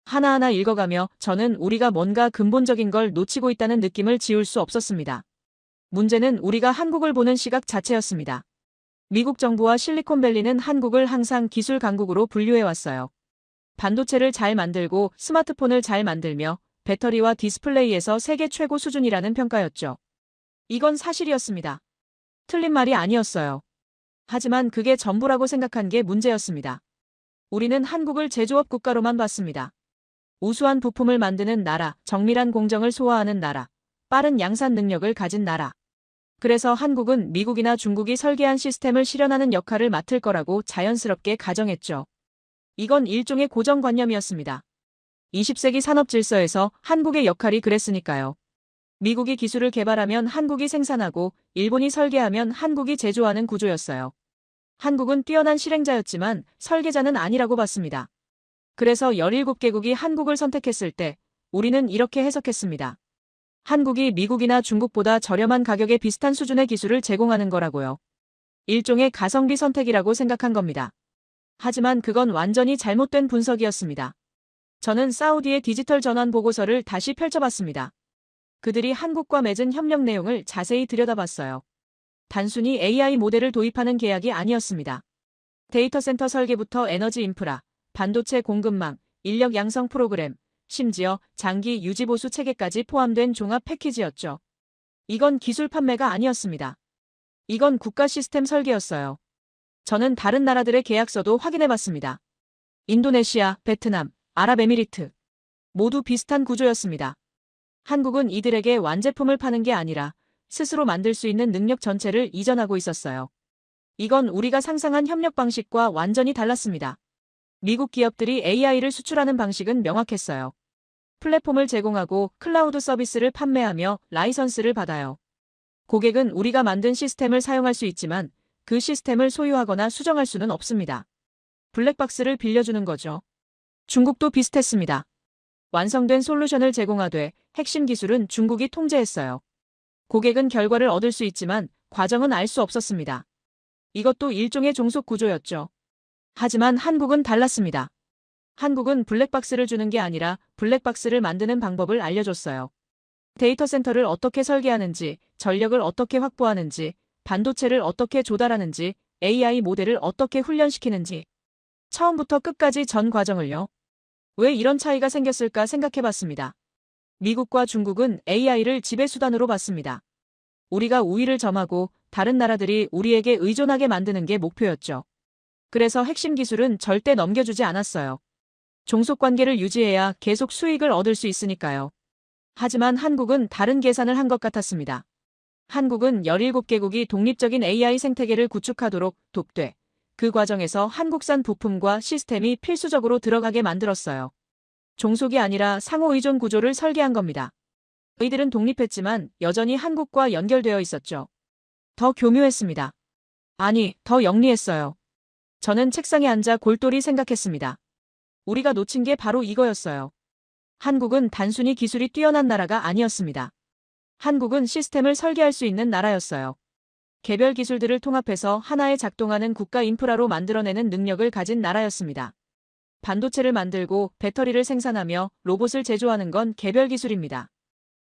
하나하나 읽어가며 저는 우리가 뭔가 근본적인 걸 놓치고 있다는 느낌을 지울 수 없었습니다. 문제는 우리가 한국을 보는 시각 자체였습니다. 미국 정부와 실리콘밸리는 한국을 항상 기술 강국으로 분류해왔어요. 반도체를 잘 만들고 스마트폰을 잘 만들며 배터리와 디스플레이에서 세계 최고 수준이라는 평가였죠. 이건 사실이었습니다. 틀린 말이 아니었어요. 하지만 그게 전부라고 생각한 게 문제였습니다. 우리는 한국을 제조업 국가로만 봤습니다. 우수한 부품을 만드는 나라, 정밀한 공정을 소화하는 나라, 빠른 양산 능력을 가진 나라. 그래서 한국은 미국이나 중국이 설계한 시스템을 실현하는 역할을 맡을 거라고 자연스럽게 가정했죠. 이건 일종의 고정관념이었습니다. 20세기 산업 질서에서 한국의 역할이 그랬으니까요. 미국이 기술을 개발하면 한국이 생산하고 일본이 설계하면 한국이 제조하는 구조였어요. 한국은 뛰어난 실행자였지만 설계자는 아니라고 봤습니다. 그래서 17개국이 한국을 선택했을 때 우리는 이렇게 해석했습니다. 한국이 미국이나 중국보다 저렴한 가격에 비슷한 수준의 기술을 제공하는 거라고요. 일종의 가성비 선택이라고 생각한 겁니다. 하지만 그건 완전히 잘못된 분석이었습니다. 저는 사우디의 디지털 전환 보고서를 다시 펼쳐봤습니다. 그들이 한국과 맺은 협력 내용을 자세히 들여다봤어요. 단순히 AI 모델을 도입하는 계약이 아니었습니다. 데이터 센터 설계부터 에너지 인프라, 반도체 공급망, 인력 양성 프로그램, 심지어 장기 유지보수 체계까지 포함된 종합 패키지였죠. 이건 기술 판매가 아니었습니다. 이건 국가 시스템 설계였어요. 저는 다른 나라들의 계약서도 확인해봤습니다. 인도네시아, 베트남, 아랍에미리트 모두 비슷한 구조였습니다. 한국은 이들에게 완제품을 파는 게 아니라 스스로 만들 수 있는 능력 전체를 이전하고 있었어요. 이건 우리가 상상한 협력 방식과 완전히 달랐습니다. 미국 기업들이 AI를 수출하는 방식은 명확했어요. 플랫폼을 제공하고 클라우드 서비스를 판매하며 라이선스를 받아요. 고객은 우리가 만든 시스템을 사용할 수 있지만 그 시스템을 소유하거나 수정할 수는 없습니다. 블랙박스를 빌려주는 거죠. 중국도 비슷했습니다. 완성된 솔루션을 제공하되 핵심 기술은 중국이 통제했어요. 고객은 결과를 얻을 수 있지만 과정은 알 수 없었습니다. 이것도 일종의 종속 구조였죠. 하지만 한국은 달랐습니다. 한국은 블랙박스를 주는 게 아니라 블랙박스를 만드는 방법을 알려줬어요. 데이터 센터를 어떻게 설계하는지, 전력을 어떻게 확보하는지, 반도체를 어떻게 조달하는지, AI 모델을 어떻게 훈련시키는지. 처음부터 끝까지 전 과정을요. 왜 이런 차이가 생겼을까 생각해봤습니다. 미국과 중국은 AI를 지배수단으로 봤습니다. 우리가 우위를 점하고 다른 나라들이 우리에게 의존하게 만드는 게 목표였죠. 그래서 핵심 기술은 절대 넘겨주지 않았어요. 종속관계를 유지해야 계속 수익을 얻을 수 있으니까요. 하지만 한국은 다른 계산을 한 것 같았습니다. 한국은 17개국이 독립적인 AI 생태계를 구축하도록 돕되 그 과정에서 한국산 부품과 시스템이 필수적으로 들어가게 만들었어요. 종속이 아니라 상호의존 구조를 설계한 겁니다. 이들은 독립했지만 여전히 한국과 연결되어 있었죠. 더 교묘했습니다. 아니, 더 영리했어요. 저는 책상에 앉아 골똘히 생각했습니다. 우리가 놓친 게 바로 이거였어요. 한국은 단순히 기술이 뛰어난 나라가 아니었습니다. 한국은 시스템을 설계할 수 있는 나라였어요. 개별 기술들을 통합해서 하나의 작동하는 국가 인프라로 만들어내는 능력을 가진 나라였습니다. 반도체를 만들고 배터리를 생산하며 로봇을 제조하는 건 개별 기술입니다.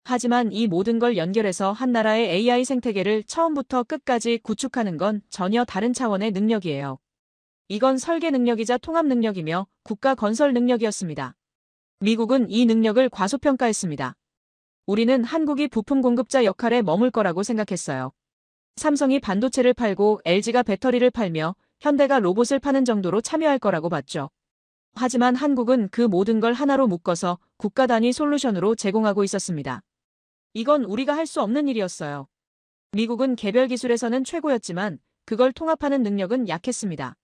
하지만 이 모든 걸 연결해서 한 나라의 AI 생태계를 처음부터 끝까지 구축하는 건 전혀 다른 차원의 능력이에요. 이건 설계 능력이자 통합 능력이며 국가 건설 능력이었습니다. 미국은 이 능력을 과소평가했습니다. 우리는 한국이 부품 공급자 역할에 머물 거라고 생각했어요. 삼성이 반도체를 팔고 LG가 배터리를 팔며 현대가 로봇을 파는 정도로 참여할 거라고 봤죠. 하지만 한국은 그 모든 걸 하나로 묶어서 국가 단위 솔루션으로 제공하고 있었습니다. 이건 우리가 할 수 없는 일이었어요. 미국은 개별 기술에서는 최고였지만 그걸 통합하는 능력은 약했습니다.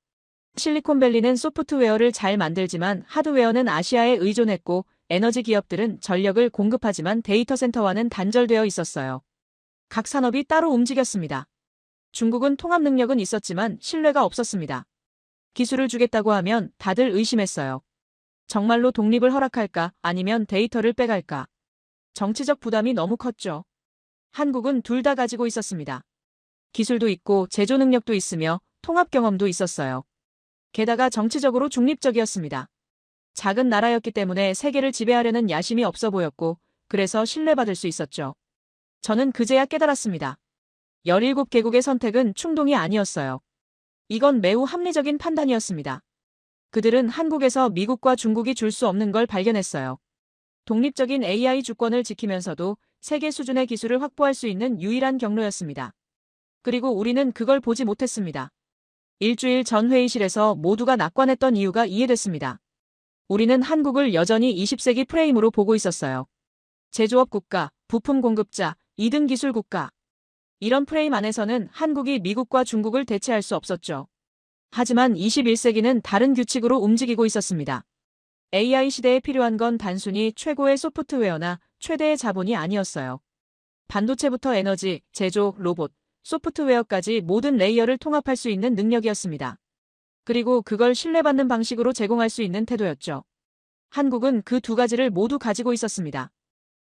실리콘밸리는 소프트웨어를 잘 만들지만 하드웨어는 아시아에 의존했고 에너지 기업들은 전력을 공급하지만 데이터 센터와는 단절되어 있었어요. 각 산업이 따로 움직였습니다. 중국은 통합 능력은 있었지만 신뢰가 없었습니다. 기술을 주겠다고 하면 다들 의심했어요. 정말로 독립을 허락할까 아니면 데이터를 빼갈까. 정치적 부담이 너무 컸죠. 한국은 둘 다 가지고 있었습니다. 기술도 있고 제조 능력도 있으며 통합 경험도 있었어요. 게다가 정치적으로 중립적이었습니다. 작은 나라였기 때문에 세계를 지배하려는 야심이 없어 보였고 그래서 신뢰받을 수 있었죠. 저는 그제야 깨달았습니다. 17개국의 선택은 충동이 아니었어요. 이건 매우 합리적인 판단이었습니다. 그들은 한국에서 미국과 중국이 줄 수 없는 걸 발견했어요. 독립적인 AI 주권을 지키면서도 세계 수준의 기술을 확보할 수 있는 유일한 경로였습니다. 그리고 우리는 그걸 보지 못했습니다. 일주일 전 회의실에서 모두가 낙관했던 이유가 이해됐습니다. 우리는 한국을 여전히 20세기 프레임으로 보고 있었어요. 제조업 국가, 부품 공급자, 2등 기술 국가. 이런 프레임 안에서는 한국이 미국과 중국을 대체할 수 없었죠. 하지만 21세기는 다른 규칙으로 움직이고 있었습니다. AI 시대에 필요한 건 단순히 최고의 소프트웨어나 최대의 자본이 아니었어요. 반도체부터 에너지, 제조, 로봇, 소프트웨어까지 모든 레이어를 통합할 수 있는 능력이었습니다. 그리고 그걸 신뢰받는 방식으로 제공할 수 있는 태도였죠. 한국은 그 두 가지를 모두 가지고 있었습니다.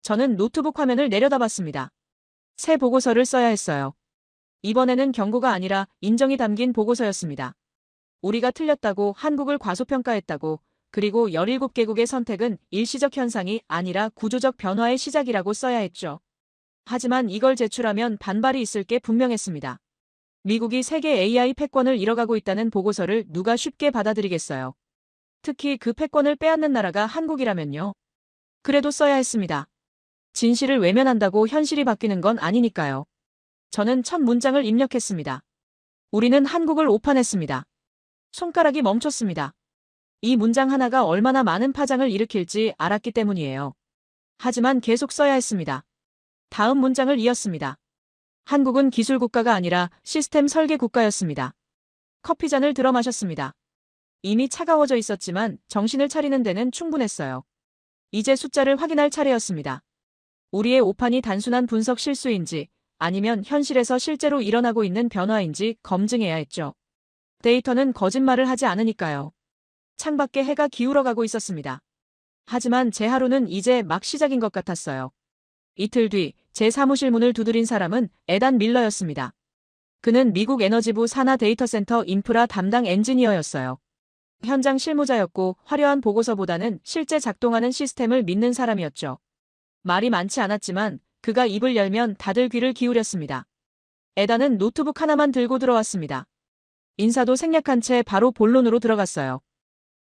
저는 노트북 화면을 내려다봤습니다. 새 보고서를 써야 했어요. 이번에는 경고가 아니라 인정이 담긴 보고서였습니다. 우리가 틀렸다고 한국을 과소평가했다고 그리고 17개국의 선택은 일시적 현상이 아니라 구조적 변화의 시작이라고 써야 했죠. 하지만 이걸 제출하면 반발이 있을 게 분명했습니다. 미국이 세계 AI 패권을 잃어가고 있다는 보고서를 누가 쉽게 받아들이겠어요. 특히 그 패권을 빼앗는 나라가 한국이라면요. 그래도 써야 했습니다. 진실을 외면한다고 현실이 바뀌는 건 아니니까요. 저는 첫 문장을 입력했습니다. 우리는 한국을 오판했습니다. 손가락이 멈췄습니다. 이 문장 하나가 얼마나 많은 파장을 일으킬지 알았기 때문이에요. 하지만 계속 써야 했습니다. 다음 문장을 이었습니다. 한국은 기술 국가가 아니라 시스템 설계 국가였습니다. 커피잔을 들어 마셨습니다. 이미 차가워져 있었지만 정신을 차리는 데는 충분했어요. 이제 숫자를 확인할 차례였습니다. 우리의 오판이 단순한 분석 실수인지 아니면 현실에서 실제로 일어나고 있는 변화인지 검증해야 했죠. 데이터는 거짓말을 하지 않으니까요. 창밖에 해가 기울어가고 있었습니다. 하지만 제 하루는 이제 막 시작인 것 같았어요. 이틀 뒤 제 사무실 문을 두드린 사람은 에단 밀러였습니다. 그는 미국 에너지부 산하 데이터센터 인프라 담당 엔지니어였어요. 현장 실무자였고 화려한 보고서보다는 실제 작동하는 시스템을 믿는 사람이었죠. 말이 많지 않았지만 그가 입을 열면 다들 귀를 기울였습니다. 에단은 노트북 하나만 들고 들어왔습니다. 인사도 생략한 채 바로 본론으로 들어갔어요.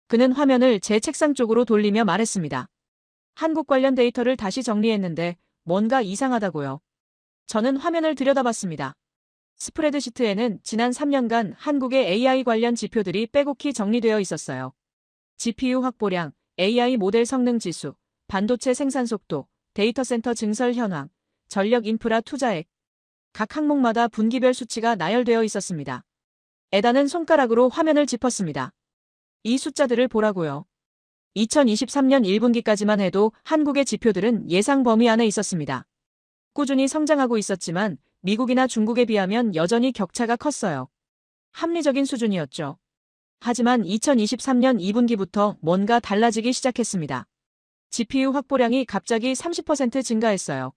그는 화면을 제 책상 쪽으로 돌리며 말했습니다. 한국 관련 데이터를 다시 정리했는데 뭔가 이상하다고요. 저는 화면을 들여다봤습니다. 스프레드시트에는 지난 3년간 한국의 AI 관련 지표들이 빼곡히 정리되어 있었어요. GPU 확보량, AI 모델 성능 지수, 반도체 생산 속도, 데이터 센터 증설 현황, 전력 인프라 투자액. 각 항목마다 분기별 수치가 나열되어 있었습니다. 에단은 손가락으로 화면을 짚었습니다. 이 숫자들을 보라고요. 2023년 1분기까지만 해도 한국의 지표들은 예상 범위 안에 있었습니다. 꾸준히 성장하고 있었지만 미국이나 중국에 비하면 여전히 격차가 컸어요. 합리적인 수준이었죠. 하지만 2023년 2분기부터 뭔가 달라지기 시작했습니다. GPU 확보량이 갑자기 30% 증가했어요.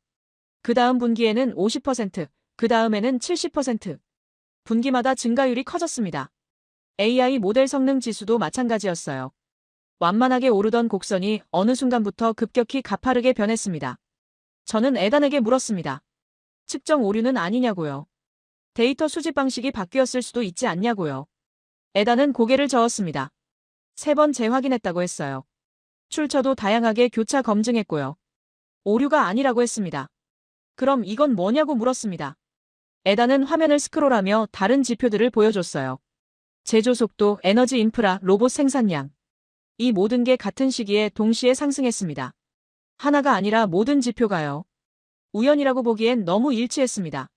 그 다음 분기에는 50%, 그 다음에는 70%. 분기마다 증가율이 커졌습니다. AI 모델 성능 지수도 마찬가지였어요. 완만하게 오르던 곡선이 어느 순간부터 급격히 가파르게 변했습니다. 저는 에단에게 물었습니다. 측정 오류는 아니냐고요. 데이터 수집 방식이 바뀌었을 수도 있지 않냐고요. 에단은 고개를 저었습니다. 3번 재확인했다고 했어요. 출처도 다양하게 교차 검증했고요. 오류가 아니라고 했습니다. 그럼 이건 뭐냐고 물었습니다. 에단은 화면을 스크롤하며 다른 지표들을 보여줬어요. 제조 속도, 에너지 인프라, 로봇 생산량. 이 모든 게 같은 시기에 동시에 상승했습니다. 하나가 아니라 모든 지표가요. 우연이라고 보기엔 너무 일치했습니다.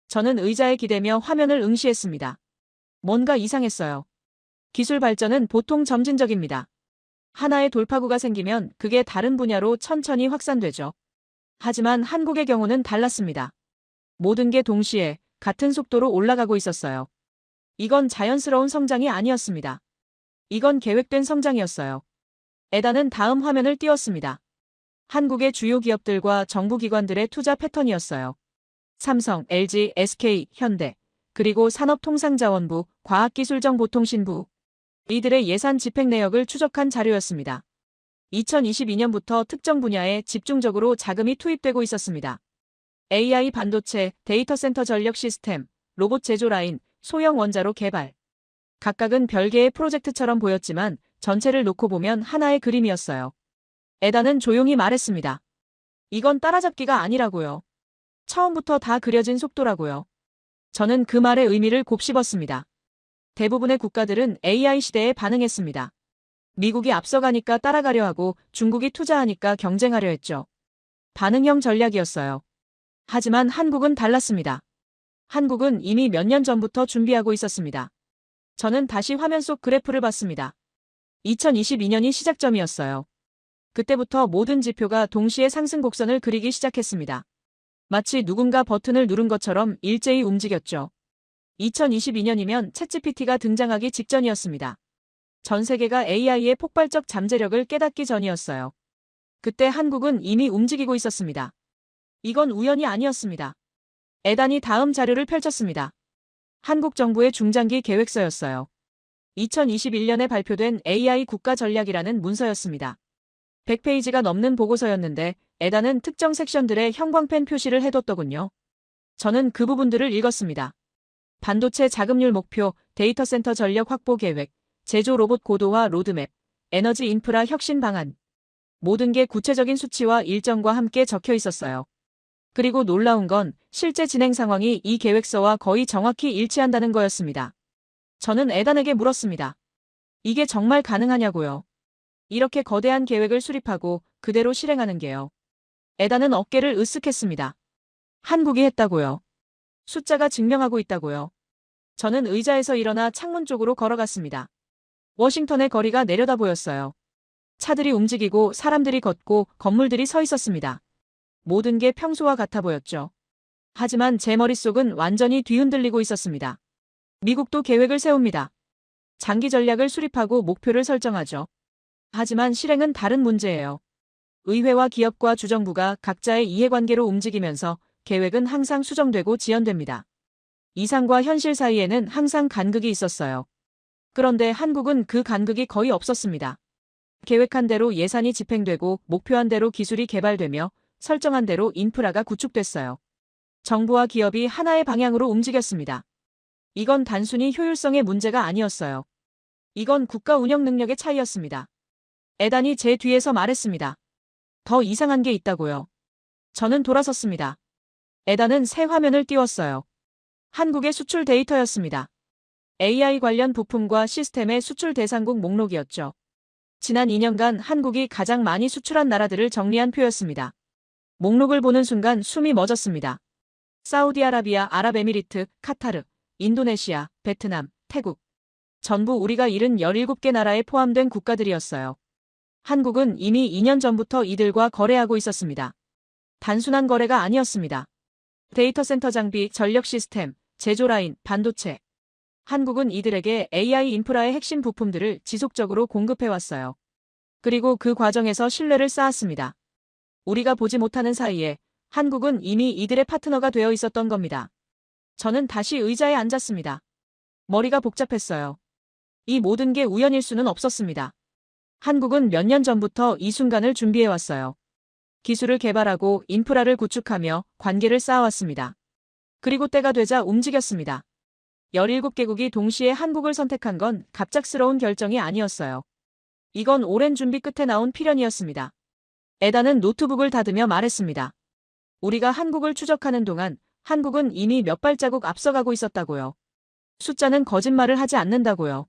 저는 의자에 기대며 화면을 응시했습니다. 뭔가 이상했어요. 기술 발전은 보통 점진적입니다. 하나의 돌파구가 생기면 그게 다른 분야로 천천히 확산되죠. 하지만 한국의 경우는 달랐습니다. 모든 게 동시에 같은 속도로 올라가고 있었어요. 이건 자연스러운 성장이 아니었습니다. 이건 계획된 성장이었어요. 에단은 다음 화면을 띄웠습니다. 한국의 주요 기업들과 정부기관들의 투자 패턴이었어요. 삼성, LG, SK, 현대, 그리고 산업통상자원부, 과학기술정보통신부. 이들의 예산 집행 내역을 추적한 자료였습니다. 2022년부터 특정 분야에 집중적으로 자금이 투입되고 있었습니다. AI 반도체, 데이터 센터 전력 시스템, 로봇 제조 라인, 소형 원자로 개발. 각각은 별개의 프로젝트처럼 보였지만 전체를 놓고 보면 하나의 그림이었어요. 에단은 조용히 말했습니다. 이건 따라잡기가 아니라고요. 처음부터 다 그려진 속도라고요. 저는 그 말의 의미를 곱씹었습니다. 대부분의 국가들은 AI 시대에 반응했습니다. 미국이 앞서가니까 따라가려 하고 중국이 투자하니까 경쟁하려 했죠. 반응형 전략이었어요. 하지만 한국은 달랐습니다. 한국은 이미 몇 년 전부터 준비하고 있었습니다. 저는 다시 화면 속 그래프를 봤습니다. 2022년이 시작점이었어요. 그때부터 모든 지표가 동시에 상승 곡선을 그리기 시작했습니다. 마치 누군가 버튼을 누른 것처럼 일제히 움직였죠. 2022년이면 챗GPT가 등장하기 직전이었습니다. 전 세계가 AI의 폭발적 잠재력을 깨닫기 전이었어요. 그때 한국은 이미 움직이고 있었습니다. 이건 우연이 아니었습니다. 에단이 다음 자료를 펼쳤습니다. 한국 정부의 중장기 계획서였어요. 2021년에 발표된 AI 국가 전략이라는 문서였습니다. 100페이지가 넘는 보고서였는데 에단은 특정 섹션들의 형광펜 표시를 해뒀더군요. 저는 그 부분들을 읽었습니다. 반도체 자금률 목표, 데이터 센터 전력 확보 계획, 제조 로봇 고도화 로드맵, 에너지 인프라 혁신 방안. 모든 게 구체적인 수치와 일정과 함께 적혀 있었어요. 그리고 놀라운 건 실제 진행 상황이 이 계획서와 거의 정확히 일치한다는 거였습니다. 저는 에단에게 물었습니다. 이게 정말 가능하냐고요. 이렇게 거대한 계획을 수립하고 그대로 실행하는 게요. 에단은 어깨를 으쓱했습니다. 한국이 했다고요. 숫자가 증명하고 있다고요. 저는 의자에서 일어나 창문 쪽으로 걸어갔습니다. 워싱턴의 거리가 내려다 보였어요. 차들이 움직이고 사람들이 걷고 건물들이 서 있었습니다. 모든 게 평소와 같아 보였죠. 하지만 제 머릿속은 완전히 뒤흔들리고 있었습니다. 미국도 계획을 세웁니다. 장기 전략을 수립하고 목표를 설정하죠. 하지만 실행은 다른 문제예요. 의회와 기업과 주정부가 각자의 이해관계로 움직이면서 계획은 항상 수정되고 지연됩니다. 이상과 현실 사이에는 항상 간극이 있었어요. 그런데 한국은 그 간극이 거의 없었습니다. 계획한 대로 예산이 집행되고 목표한 대로 기술이 개발되며 설정한 대로 인프라가 구축됐어요. 정부와 기업이 하나의 방향으로 움직였습니다. 이건 단순히 효율성의 문제가 아니었어요. 이건 국가 운영 능력의 차이였습니다. 에단이 제 뒤에서 말했습니다. 더 이상한 게 있다고요. 저는 돌아섰습니다. 에단은 새 화면을 띄웠어요. 한국의 수출 데이터였습니다. AI 관련 부품과 시스템의 수출 대상국 목록이었죠. 지난 2년간 한국이 가장 많이 수출한 나라들을 정리한 표였습니다. 목록을 보는 순간 숨이 멎었습니다. 사우디아라비아, 아랍에미리트, 카타르, 인도네시아, 베트남, 태국. 전부 우리가 잃은 17개 나라에 포함된 국가들이었어요. 한국은 이미 2년 전부터 이들과 거래하고 있었습니다. 단순한 거래가 아니었습니다. 데이터 센터 장비, 전력 시스템, 제조 라인, 반도체. 한국은 이들에게 AI 인프라의 핵심 부품들을 지속적으로 공급해왔어요. 그리고 그 과정에서 신뢰를 쌓았습니다. 우리가 보지 못하는 사이에 한국은 이미 이들의 파트너가 되어 있었던 겁니다. 저는 다시 의자에 앉았습니다. 머리가 복잡했어요. 이 모든 게 우연일 수는 없었습니다. 한국은 몇 년 전부터 이 순간을 준비해왔어요. 기술을 개발하고 인프라를 구축하며 관계를 쌓아왔습니다. 그리고 때가 되자 움직였습니다. 17개국이 동시에 한국을 선택한 건 갑작스러운 결정이 아니었어요. 이건 오랜 준비 끝에 나온 필연이었습니다. 에단은 노트북을 닫으며 말했습니다. 우리가 한국을 추적하는 동안 한국은 이미 몇 발자국 앞서가고 있었다고요. 숫자는 거짓말을 하지 않는다고요.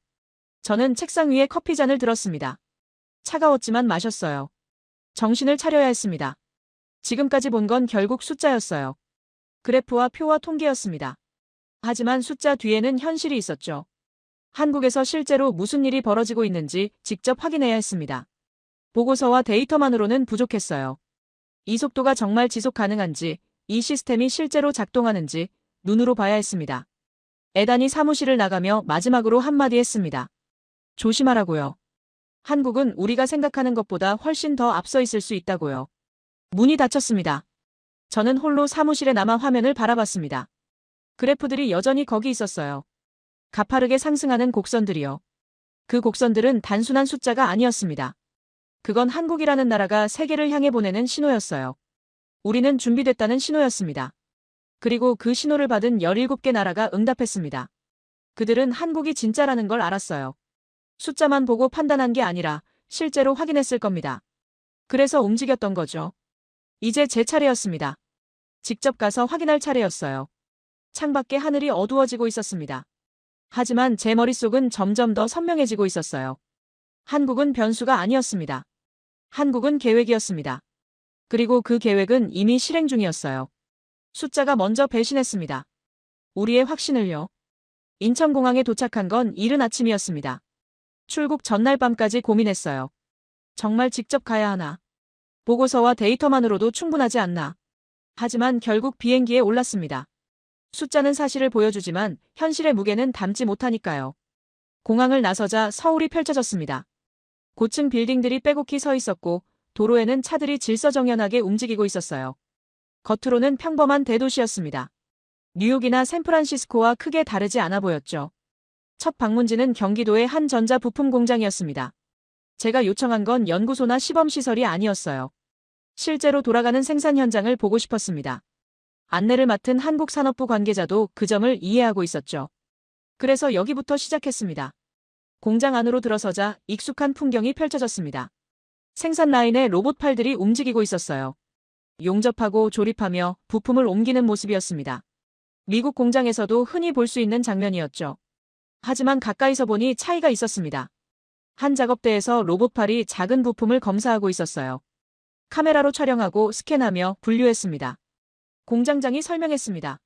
저는 책상 위에 커피잔을 들었습니다. 차가웠지만 마셨어요. 정신을 차려야 했습니다. 지금까지 본 건 결국 숫자였어요. 그래프와 표와 통계였습니다. 하지만 숫자 뒤에는 현실이 있었죠. 한국에서 실제로 무슨 일이 벌어지고 있는지 직접 확인해야 했습니다. 보고서와 데이터만으로는 부족했어요. 이 속도가 정말 지속 가능한지, 이 시스템이 실제로 작동하는지 눈으로 봐야 했습니다. 에단이 사무실을 나가며 마지막으로 한마디 했습니다. 조심하라고요. 한국은 우리가 생각하는 것보다 훨씬 더 앞서 있을 수 있다고요. 문이 닫혔습니다. 저는 홀로 사무실에 남아 화면을 바라봤습니다. 그래프들이 여전히 거기 있었어요. 가파르게 상승하는 곡선들이요. 그 곡선들은 단순한 숫자가 아니었습니다. 그건 한국이라는 나라가 세계를 향해 보내는 신호였어요. 우리는 준비됐다는 신호였습니다. 그리고 그 신호를 받은 17개 나라가 응답했습니다. 그들은 한국이 진짜라는 걸 알았어요. 숫자만 보고 판단한 게 아니라 실제로 확인했을 겁니다. 그래서 움직였던 거죠. 이제 제 차례였습니다. 직접 가서 확인할 차례였어요. 창밖에 하늘이 어두워지고 있었습니다. 하지만 제 머릿속은 점점 더 선명해지고 있었어요. 한국은 변수가 아니었습니다. 한국은 계획이었습니다. 그리고 그 계획은 이미 실행 중이었어요. 숫자가 먼저 배신했습니다. 우리의 확신을요. 인천공항에 도착한 건 이른 아침이었습니다. 출국 전날 밤까지 고민했어요. 정말 직접 가야 하나? 보고서와 데이터만으로도 충분하지 않나? 하지만 결국 비행기에 올랐습니다. 숫자는 사실을 보여주지만 현실의 무게는 담지 못하니까요. 공항을 나서자 서울이 펼쳐졌습니다. 고층 빌딩들이 빼곡히 서 있었고 도로에는 차들이 질서정연하게 움직이고 있었어요. 겉으로는 평범한 대도시였습니다. 뉴욕이나 샌프란시스코와 크게 다르지 않아 보였죠. 첫 방문지는 경기도의 한 전자부품 공장이었습니다. 제가 요청한 건 연구소나 시범시설이 아니었어요. 실제로 돌아가는 생산 현장을 보고 싶었습니다. 안내를 맡은 한국산업부 관계자도 그 점을 이해하고 있었죠. 그래서 여기부터 시작했습니다. 공장 안으로 들어서자 익숙한 풍경이 펼쳐졌습니다. 생산 라인에 로봇 팔들이 움직이고 있었어요. 용접하고 조립하며 부품을 옮기는 모습이었습니다. 미국 공장에서도 흔히 볼 수 있는 장면이었죠. 하지만 가까이서 보니 차이가 있었습니다. 한 작업대에서 로봇팔이 작은 부품을 검사하고 있었어요. 카메라로 촬영하고 스캔하며 분류했습니다. 공장장이 설명했습니다.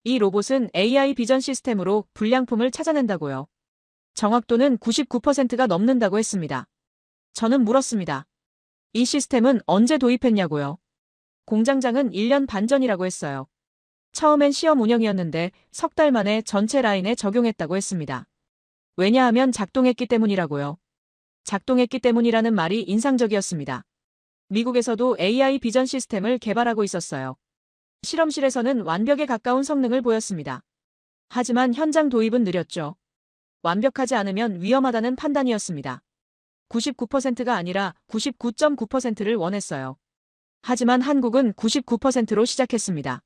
이 로봇은 AI 비전 시스템으로 불량품을 찾아낸다고요. 정확도는 99%가 넘는다고 했습니다. 저는 물었습니다. 이 시스템은 언제 도입했냐고요. 공장장은 1년 반 전이라고 했어요. 처음엔 시험 운영이었는데 석 달 만에 전체 라인에 적용했다고 했습니다. 왜냐하면 작동했기 때문이라고요. 작동했기 때문이라는 말이 인상적이었습니다. 미국에서도 AI 비전 시스템을 개발하고 있었어요. 실험실에서는 완벽에 가까운 성능을 보였습니다. 하지만 현장 도입은 느렸죠. 완벽하지 않으면 위험하다는 판단이었습니다. 99%가 아니라 99.9%를 원했어요. 하지만 한국은 99%로 시작했습니다.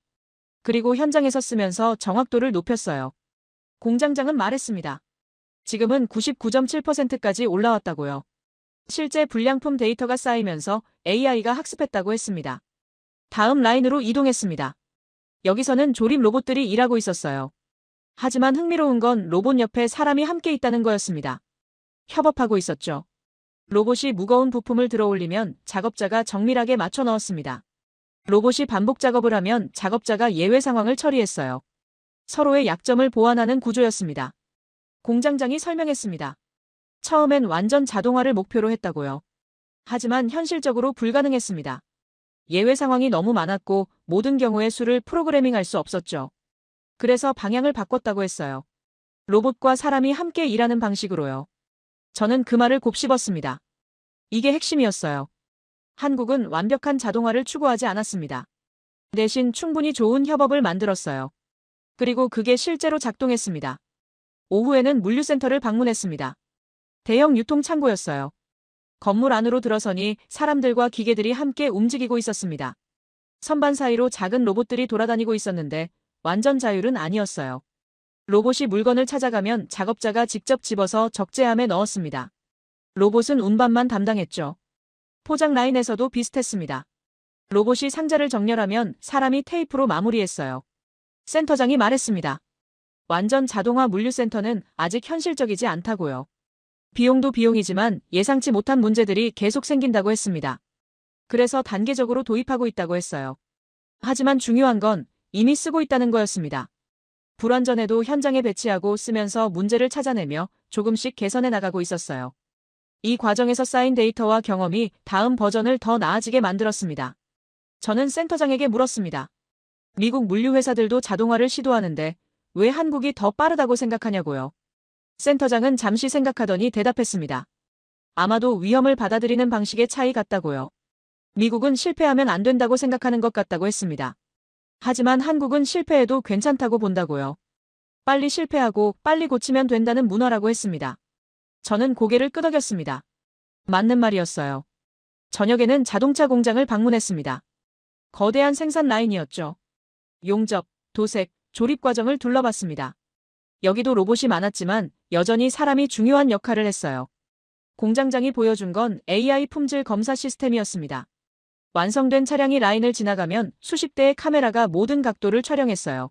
그리고 현장에서 쓰면서 정확도를 높였어요. 공장장은 말했습니다. 지금은 99.7%까지 올라왔다고요. 실제 불량품 데이터가 쌓이면서 AI가 학습했다고 했습니다. 다음 라인으로 이동했습니다. 여기서는 조립 로봇들이 일하고 있었어요. 하지만 흥미로운 건 로봇 옆에 사람이 함께 있다는 거였습니다. 협업하고 있었죠. 로봇이 무거운 부품을 들어올리면 작업자가 정밀하게 맞춰 넣었습니다. 로봇이 반복 작업을 하면 작업자가 예외 상황을 처리했어요. 서로의 약점을 보완하는 구조였습니다. 공장장이 설명했습니다. 처음엔 완전 자동화를 목표로 했다고요. 하지만 현실적으로 불가능했습니다. 예외 상황이 너무 많았고 모든 경우의 수를 프로그래밍할 수 없었죠. 그래서 방향을 바꿨다고 했어요. 로봇과 사람이 함께 일하는 방식으로요. 저는 그 말을 곱씹었습니다. 이게 핵심이었어요. 한국은 완벽한 자동화를 추구하지 않았습니다. 대신 충분히 좋은 협업을 만들었어요. 그리고 그게 실제로 작동했습니다. 오후에는 물류센터를 방문했습니다. 대형 유통 창고였어요. 건물 안으로 들어서니 사람들과 기계들이 함께 움직이고 있었습니다. 선반 사이로 작은 로봇들이 돌아다니고 있었는데 완전 자율은 아니었어요. 로봇이 물건을 찾아가면 작업자가 직접 집어서 적재함에 넣었습니다. 로봇은 운반만 담당했죠. 포장 라인에서도 비슷했습니다. 로봇이 상자를 정렬하면 사람이 테이프로 마무리했어요. 센터장이 말했습니다. 완전 자동화 물류센터는 아직 현실적이지 않다고요. 비용도 비용이지만 예상치 못한 문제들이 계속 생긴다고 했습니다. 그래서 단계적으로 도입하고 있다고 했어요. 하지만 중요한 건 이미 쓰고 있다는 거였습니다. 불완전해도 현장에 배치하고 쓰면서 문제를 찾아내며 조금씩 개선해 나가고 있었어요. 이 과정에서 쌓인 데이터와 경험이 다음 버전을 더 나아지게 만들었습니다. 저는 센터장에게 물었습니다. 미국 물류회사들도 자동화를 시도하는데 왜 한국이 더 빠르다고 생각하냐고요. 센터장은 잠시 생각하더니 대답했습니다. 아마도 위험을 받아들이는 방식의 차이 같다고요. 미국은 실패하면 안 된다고 생각하는 것 같다고 했습니다. 하지만 한국은 실패해도 괜찮다고 본다고요. 빨리 실패하고 빨리 고치면 된다는 문화라고 했습니다. 저는 고개를 끄덕였습니다. 맞는 말이었어요. 저녁에는 자동차 공장을 방문했습니다. 거대한 생산 라인이었죠. 용접, 도색, 조립 과정을 둘러봤습니다. 여기도 로봇이 많았지만 여전히 사람이 중요한 역할을 했어요. 공장장이 보여준 건 AI 품질 검사 시스템이었습니다. 완성된 차량이 라인을 지나가면 수십 대의 카메라가 모든 각도를 촬영했어요.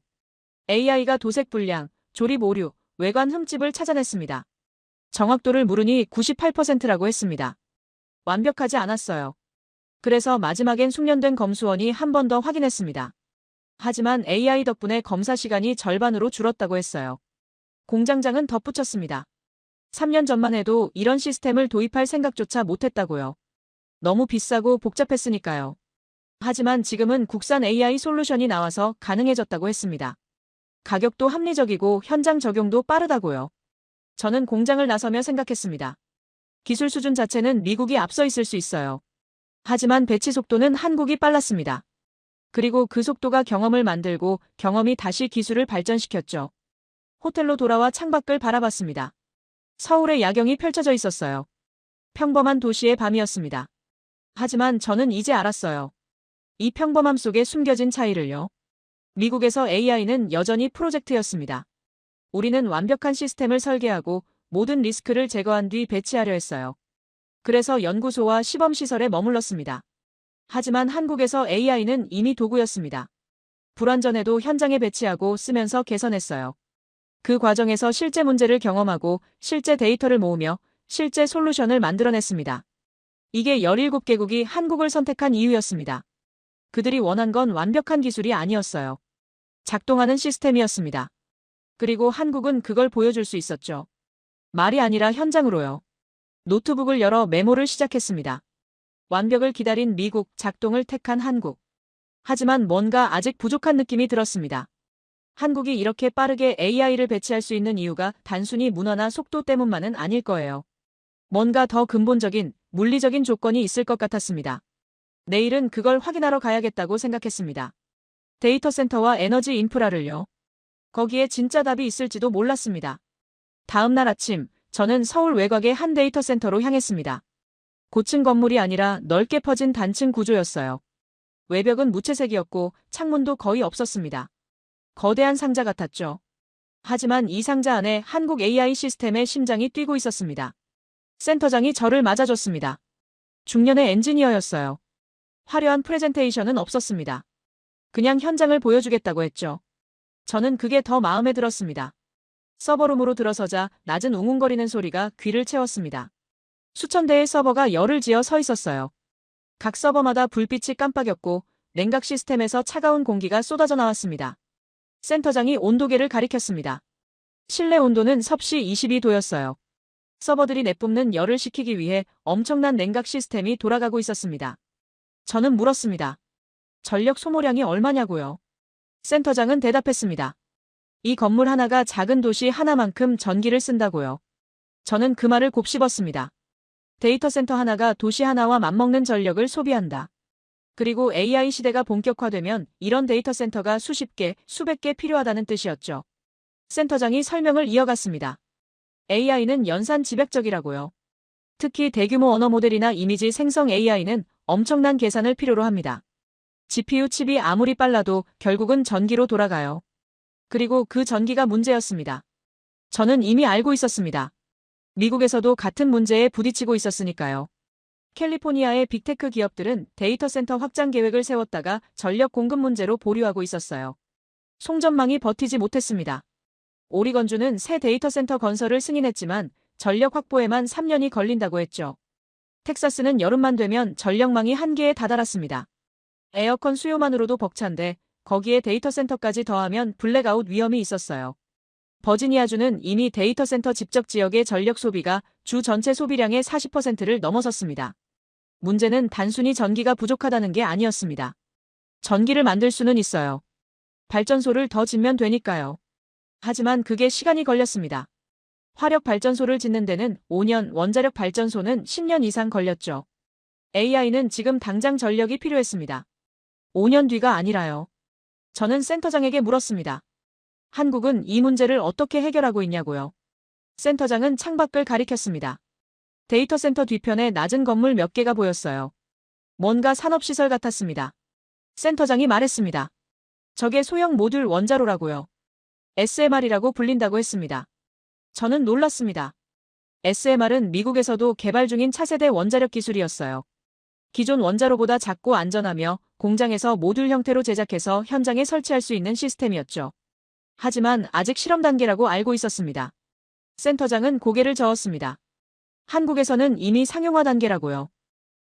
AI가 도색 불량, 조립 오류, 외관 흠집을 찾아냈습니다. 정확도를 물으니 98%라고 했습니다. 완벽하지 않았어요. 그래서 마지막엔 숙련된 검수원이 한 번 더 확인했습니다. 하지만 AI 덕분에 검사 시간이 절반으로 줄었다고 했어요. 공장장은 덧붙였습니다. 3년 전만 해도 이런 시스템을 도입할 생각조차 못했다고요. 너무 비싸고 복잡했으니까요. 하지만 지금은 국산 AI 솔루션이 나와서 가능해졌다고 했습니다. 가격도 합리적이고 현장 적용도 빠르다고요. 저는 공장을 나서며 생각했습니다. 기술 수준 자체는 미국이 앞서 있을 수 있어요. 하지만 배치 속도는 한국이 빨랐습니다. 그리고 그 속도가 경험을 만들고 경험이 다시 기술을 발전시켰죠. 호텔로 돌아와 창밖을 바라봤습니다. 서울의 야경이 펼쳐져 있었어요. 평범한 도시의 밤이었습니다. 하지만 저는 이제 알았어요. 이 평범함 속에 숨겨진 차이를요. 미국에서 AI는 여전히 프로젝트였습니다. 우리는 완벽한 시스템을 설계하고 모든 리스크를 제거한 뒤 배치하려 했어요. 그래서 연구소와 시범시설에 머물렀습니다. 하지만 한국에서 AI는 이미 도구였습니다. 불완전해도 현장에 배치하고 쓰면서 개선했어요. 그 과정에서 실제 문제를 경험하고 실제 데이터를 모으며 실제 솔루션을 만들어냈습니다. 이게 17개국이 한국을 선택한 이유였습니다. 그들이 원한 건 완벽한 기술이 아니었어요. 작동하는 시스템이었습니다. 그리고 한국은 그걸 보여줄 수 있었죠. 말이 아니라 현장으로요. 노트북을 열어 메모를 시작했습니다. 완벽을 기다린 미국, 작동을 택한 한국. 하지만 뭔가 아직 부족한 느낌이 들었습니다. 한국이 이렇게 빠르게 AI를 배치할 수 있는 이유가 단순히 문화나 속도 때문만은 아닐 거예요. 뭔가 더 근본적인, 물리적인 조건이 있을 것 같았습니다. 내일은 그걸 확인하러 가야겠다고 생각했습니다. 데이터 센터와 에너지 인프라를요. 거기에 진짜 답이 있을지도 몰랐습니다. 다음 날 아침, 저는 서울 외곽의 한 데이터 센터로 향했습니다. 고층 건물이 아니라 넓게 퍼진 단층 구조였어요. 외벽은 무채색이었고 창문도 거의 없었습니다. 거대한 상자 같았죠. 하지만 이 상자 안에 한국 AI 시스템의 심장이 뛰고 있었습니다. 센터장이 저를 맞아줬습니다. 중년의 엔지니어였어요. 화려한 프레젠테이션은 없었습니다. 그냥 현장을 보여주겠다고 했죠. 저는 그게 더 마음에 들었습니다. 서버룸으로 들어서자 낮은 웅웅거리는 소리가 귀를 채웠습니다. 수천 대의 서버가 열을 지어 서 있었어요. 각 서버마다 불빛이 깜빡였고 냉각 시스템에서 차가운 공기가 쏟아져 나왔습니다. 센터장이 온도계를 가리켰습니다. 실내 온도는 섭씨 22도였어요. 서버들이 내뿜는 열을 식히기 위해 엄청난 냉각 시스템이 돌아가고 있었습니다. 저는 물었습니다. 전력 소모량이 얼마냐고요? 센터장은 대답했습니다. 이 건물 하나가 작은 도시 하나만큼 전기를 쓴다고요. 저는 그 말을 곱씹었습니다. 데이터 센터 하나가 도시 하나와 맞먹는 전력을 소비한다. 그리고 AI 시대가 본격화되면 이런 데이터 센터가 수십 개, 수백 개 필요하다는 뜻이었죠. 센터장이 설명을 이어갔습니다. AI는 연산 집약적이라고요. 특히 대규모 언어 모델이나 이미지 생성 AI는 엄청난 계산을 필요로 합니다. GPU 칩이 아무리 빨라도 결국은 전기로 돌아가요. 그리고 그 전기가 문제였습니다. 저는 이미 알고 있었습니다. 미국에서도 같은 문제에 부딪히고 있었으니까요. 캘리포니아의 빅테크 기업들은 데이터 센터 확장 계획을 세웠다가 전력 공급 문제로 보류하고 있었어요. 송전망이 버티지 못했습니다. 오리건주는 새 데이터 센터 건설을 승인했지만 전력 확보에만 3년이 걸린다고 했죠. 텍사스는 여름만 되면 전력망이 한계에 다다랐습니다. 에어컨 수요만으로도 벅찬데 거기에 데이터 센터까지 더하면 블랙아웃 위험이 있었어요. 버지니아주는 이미 데이터 센터 집적 지역의 전력 소비가 주 전체 소비량의 40%를 넘어섰습니다. 문제는 단순히 전기가 부족하다는 게 아니었습니다. 전기를 만들 수는 있어요. 발전소를 더 짓면 되니까요. 하지만 그게 시간이 걸렸습니다. 화력 발전소를 짓는 데는 5년, 원자력 발전소는 10년 이상 걸렸죠. AI는 지금 당장 전력이 필요했습니다. 5년 뒤가 아니라요. 저는 센터장에게 물었습니다. 한국은 이 문제를 어떻게 해결하고 있냐고요. 센터장은 창밖을 가리켰습니다. 데이터 센터 뒤편에 낮은 건물 몇 개가 보였어요. 뭔가 산업시설 같았습니다. 센터장이 말했습니다. 저게 소형 모듈 원자로라고요. SMR이라고 불린다고 했습니다. 저는 놀랐습니다. SMR은 미국에서도 개발 중인 차세대 원자력 기술이었어요. 기존 원자로보다 작고 안전하며 공장에서 모듈 형태로 제작해서 현장에 설치할 수 있는 시스템이었죠. 하지만 아직 실험 단계라고 알고 있었습니다. 센터장은 고개를 저었습니다. 한국에서는 이미 상용화 단계라고요.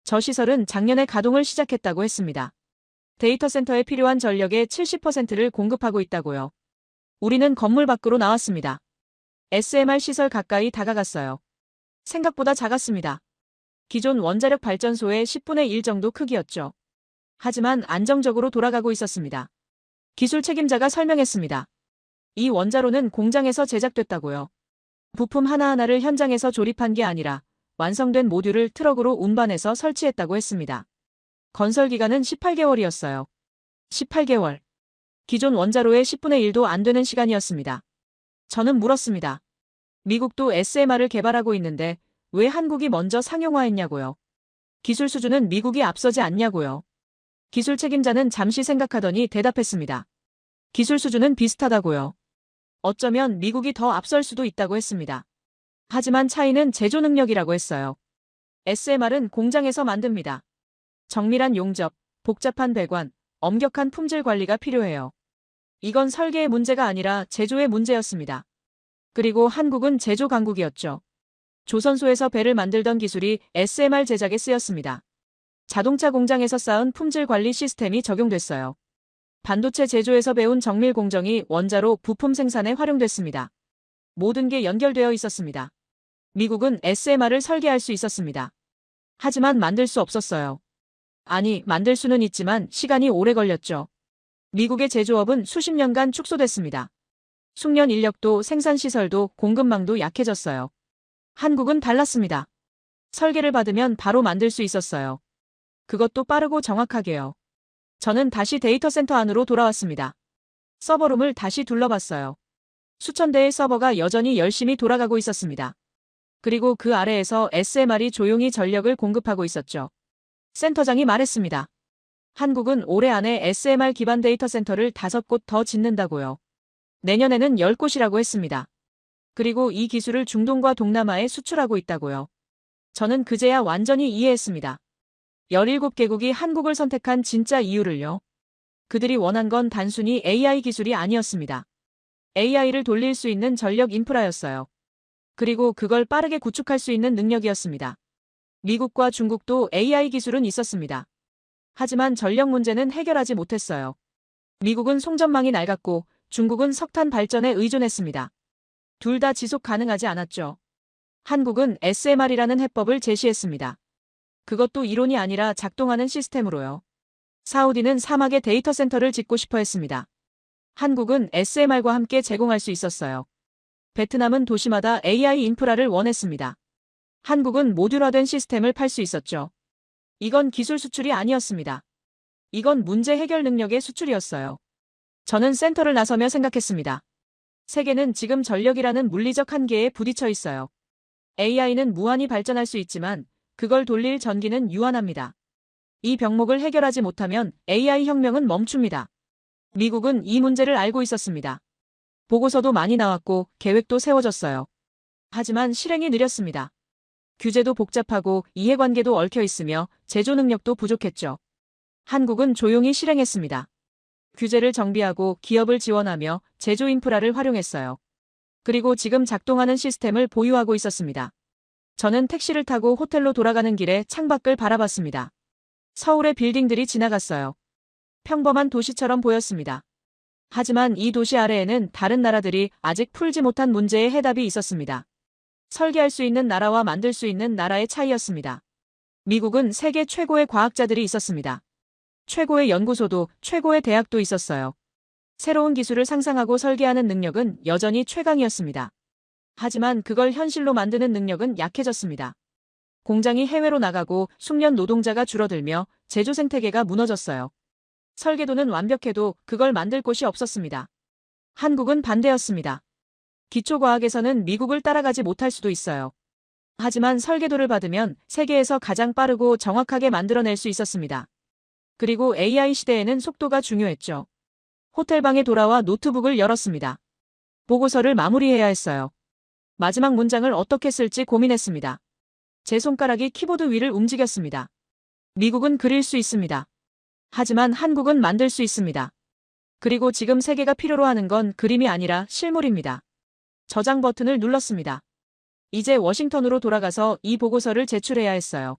저 시설은 작년에 가동을 시작했다고 했습니다. 데이터 센터에 필요한 전력의 70%를 공급하고 있다고요. 우리는 건물 밖으로 나왔습니다. SMR 시설 가까이 다가갔어요. 생각보다 작았습니다. 기존 원자력 발전소의 10분의 1 정도 크기였죠. 하지만 안정적으로 돌아가고 있었습니다. 기술 책임자가 설명했습니다. 이 원자로는 공장에서 제작됐다고요. 부품 하나하나를 현장에서 조립한 게 아니라 완성된 모듈을 트럭으로 운반해서 설치했다고 했습니다. 건설 기간은 18개월이었어요. 18개월. 기존 원자로의 10분의 1도 안 되는 시간이었습니다. 저는 물었습니다. 미국도 SMR을 개발하고 있는데 왜 한국이 먼저 상용화했냐고요. 기술 수준은 미국이 앞서지 않냐고요. 기술 책임자는 잠시 생각하더니 대답했습니다. 기술 수준은 비슷하다고요. 어쩌면 미국이 더 앞설 수도 있다고 했습니다. 하지만 차이는 제조 능력이라고 했어요. SMR은 공장에서 만듭니다. 정밀한 용접, 복잡한 배관, 엄격한 품질 관리가 필요해요. 이건 설계의 문제가 아니라 제조의 문제였습니다. 그리고 한국은 제조 강국이었죠. 조선소에서 배를 만들던 기술이 SMR 제작에 쓰였습니다. 자동차 공장에서 쌓은 품질 관리 시스템이 적용됐어요. 반도체 제조에서 배운 정밀 공정이 원자로 부품 생산에 활용됐습니다. 모든 게 연결되어 있었습니다. 미국은 SMR을 설계할 수 있었습니다. 하지만 만들 수 없었어요. 아니, 만들 수는 있지만 시간이 오래 걸렸죠. 미국의 제조업은 수십 년간 축소됐습니다. 숙련 인력도 생산시설도 공급망도 약해졌어요. 한국은 달랐습니다. 설계를 받으면 바로 만들 수 있었어요. 그것도 빠르고 정확하게요. 저는 다시 데이터 센터 안으로 돌아왔습니다. 서버룸을 다시 둘러봤어요. 수천 대의 서버가 여전히 열심히 돌아가고 있었습니다. 그리고 그 아래에서 SMR이 조용히 전력을 공급하고 있었죠. 센터장이 말했습니다. 한국은 올해 안에 SMR 기반 데이터 센터를 5곳 더 짓는다고요. 내년에는 10곳이라고 했습니다. 그리고 이 기술을 중동과 동남아에 수출하고 있다고요. 저는 그제야 완전히 이해했습니다. 17개국이 한국을 선택한 진짜 이유를요. 그들이 원한 건 단순히 AI 기술이 아니었습니다. AI를 돌릴 수 있는 전력 인프라였어요. 그리고 그걸 빠르게 구축할 수 있는 능력이었습니다. 미국과 중국도 AI 기술은 있었습니다. 하지만 전력 문제는 해결하지 못했어요. 미국은 송전망이 낡았고 중국은 석탄 발전에 의존했습니다. 둘 다 지속 가능하지 않았죠. 한국은 SMR이라는 해법을 제시했습니다. 그것도 이론이 아니라 작동하는 시스템으로요. 사우디는 사막에 데이터 센터를 짓고 싶어 했습니다. 한국은 SMR과 함께 제공할 수 있었어요. 베트남은 도시마다 AI 인프라를 원했습니다. 한국은 모듈화된 시스템을 팔 수 있었죠. 이건 기술 수출이 아니었습니다. 이건 문제 해결 능력의 수출이었어요. 저는 센터를 나서며 생각했습니다. 세계는 지금 전력이라는 물리적 한계에 부딪혀 있어요. AI는 무한히 발전할 수 있지만 그걸 돌릴 전기는 유한합니다. 이 병목을 해결하지 못하면 AI 혁명은 멈춥니다. 미국은 이 문제를 알고 있었습니다. 보고서도 많이 나왔고 계획도 세워졌어요. 하지만 실행이 느렸습니다. 규제도 복잡하고 이해관계도 얽혀 있으며 제조 능력도 부족했죠. 한국은 조용히 실행했습니다. 규제를 정비하고 기업을 지원하며 제조 인프라를 활용했어요. 그리고 지금 작동하는 시스템을 보유하고 있었습니다. 저는 택시를 타고 호텔로 돌아가는 길에 창밖을 바라봤습니다. 서울의 빌딩들이 지나갔어요. 평범한 도시처럼 보였습니다. 하지만 이 도시 아래에는 다른 나라들이 아직 풀지 못한 문제의 해답이 있었습니다. 설계할 수 있는 나라와 만들 수 있는 나라의 차이였습니다. 미국은 세계 최고의 과학자들이 있었습니다. 최고의 연구소도 최고의 대학도 있었어요. 새로운 기술을 상상하고 설계하는 능력은 여전히 최강이었습니다. 하지만 그걸 현실로 만드는 능력은 약해졌습니다. 공장이 해외로 나가고 숙련 노동자가 줄어들며 제조 생태계가 무너졌어요. 설계도는 완벽해도 그걸 만들 곳이 없었습니다. 한국은 반대였습니다. 기초과학에서는 미국을 따라가지 못할 수도 있어요. 하지만 설계도를 받으면 세계에서 가장 빠르고 정확하게 만들어낼 수 있었습니다. 그리고 AI 시대에는 속도가 중요했죠. 호텔방에 돌아와 노트북을 열었습니다. 보고서를 마무리해야 했어요. 마지막 문장을 어떻게 쓸지 고민했습니다. 제 손가락이 키보드 위를 움직였습니다. 미국은 그릴 수 있습니다. 하지만 한국은 만들 수 있습니다. 그리고 지금 세계가 필요로 하는 건 그림이 아니라 실물입니다. 저장 버튼을 눌렀습니다. 이제 워싱턴으로 돌아가서 이 보고서를 제출해야 했어요.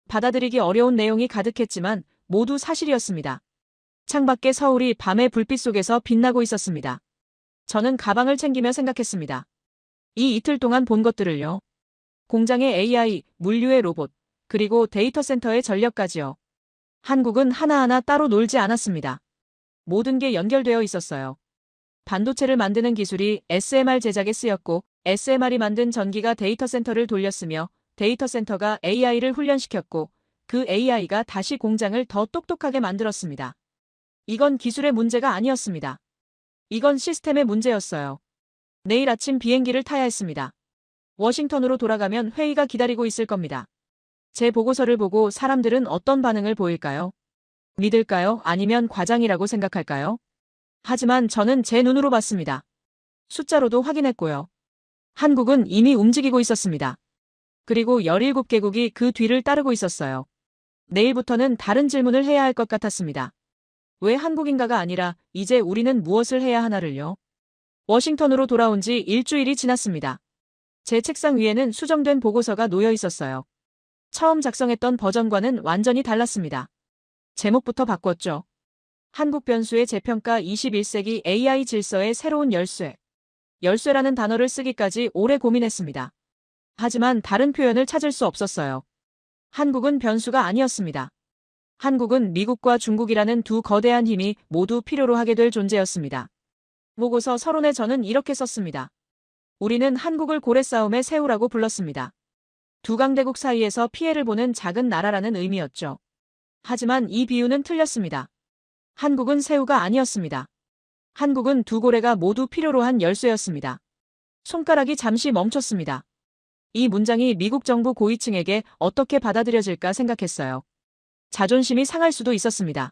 받아들이기 어려운 내용이 가득했지만 모두 사실이었습니다. 창밖에 서울이 밤의 불빛 속에서 빛나고 있었습니다. 저는 가방을 챙기며 생각했습니다. 이 이틀 동안 본 것들을요. 공장의 AI, 물류의 로봇, 그리고 데이터 센터의 전력까지요. 한국은 하나하나 따로 놀지 않았습니다. 모든 게 연결되어 있었어요. 반도체를 만드는 기술이 SMR 제작에 쓰였고 SMR이 만든 전기가 데이터 센터를 돌렸으며 데이터 센터가 AI를 훈련시켰고 그 AI가 다시 공장을 더 똑똑하게 만들었습니다. 이건 기술의 문제가 아니었습니다. 이건 시스템의 문제였어요. 내일 아침 비행기를 타야 했습니다. 워싱턴으로 돌아가면 회의가 기다리고 있을 겁니다. 제 보고서를 보고 사람들은 어떤 반응을 보일까요? 믿을까요? 아니면 과장이라고 생각할까요? 하지만 저는 제 눈으로 봤습니다. 숫자로도 확인했고요. 한국은 이미 움직이고 있었습니다. 그리고 17개국이 그 뒤를 따르고 있었어요. 내일부터는 다른 질문을 해야 할 것 같았습니다. 왜 한국인가가 아니라 이제 우리는 무엇을 해야 하나를요? 워싱턴으로 돌아온 지 일주일이 지났습니다. 제 책상 위에는 수정된 보고서가 놓여 있었어요. 처음 작성했던 버전과는 완전히 달랐습니다. 제목부터 바꿨죠. 한국 변수의 재평가 21세기 AI 질서의 새로운 열쇠. 열쇠라는 단어를 쓰기까지 오래 고민했습니다. 하지만 다른 표현을 찾을 수 없었어요. 한국은 변수가 아니었습니다. 한국은 미국과 중국이라는 두 거대한 힘이 모두 필요로 하게 될 존재였습니다. 보고서 서론에 저는 이렇게 썼습니다. 우리는 한국을 고래 싸움의 새우라고 불렀습니다. 두 강대국 사이에서 피해를 보는 작은 나라라는 의미였죠. 하지만 이 비유는 틀렸습니다. 한국은 새우가 아니었습니다. 한국은 두 고래가 모두 필요로 한 열쇠였습니다. 손가락이 잠시 멈췄습니다. 이 문장이 미국 정부 고위층에게 어떻게 받아들여질까 생각했어요. 자존심이 상할 수도 있었습니다.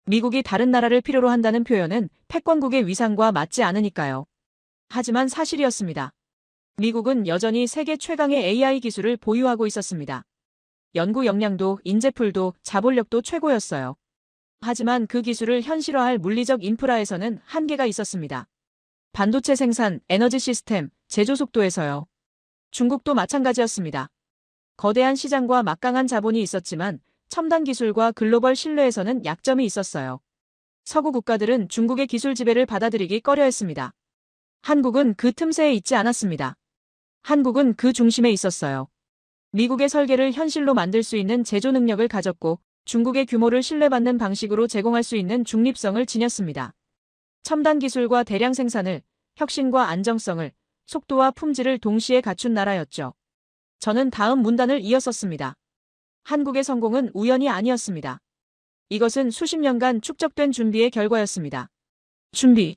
미국이 다른 나라를 필요로 한다는 표현은 패권국의 위상과 맞지 않으니까요. 하지만 사실이었습니다. 미국은 여전히 세계 최강의 AI 기술을 보유하고 있었습니다. 연구 역량도 인재풀도 자본력도 최고였어요. 하지만 그 기술을 현실화할 물리적 인프라에서는 한계가 있었습니다. 반도체 생산, 에너지 시스템, 제조 속도에서요. 중국도 마찬가지였습니다. 거대한 시장과 막강한 자본이 있었지만 첨단 기술과 글로벌 신뢰에서는 약점이 있었어요. 서구 국가들은 중국의 기술 지배를 받아들이기 꺼려했습니다. 한국은 그 틈새에 있지 않았습니다. 한국은 그 중심에 있었어요. 미국의 설계를 현실로 만들 수 있는 제조 능력을 가졌고 중국의 규모를 신뢰받는 방식으로 제공할 수 있는 중립성을 지녔습니다. 첨단 기술과 대량 생산을, 혁신과 안정성을, 속도와 품질을 동시에 갖춘 나라였죠. 저는 다음 문단을 이었었습니다. 한국의 성공은 우연이 아니었습니다. 이것은 수십 년간 축적된 준비의 결과였습니다. 준비.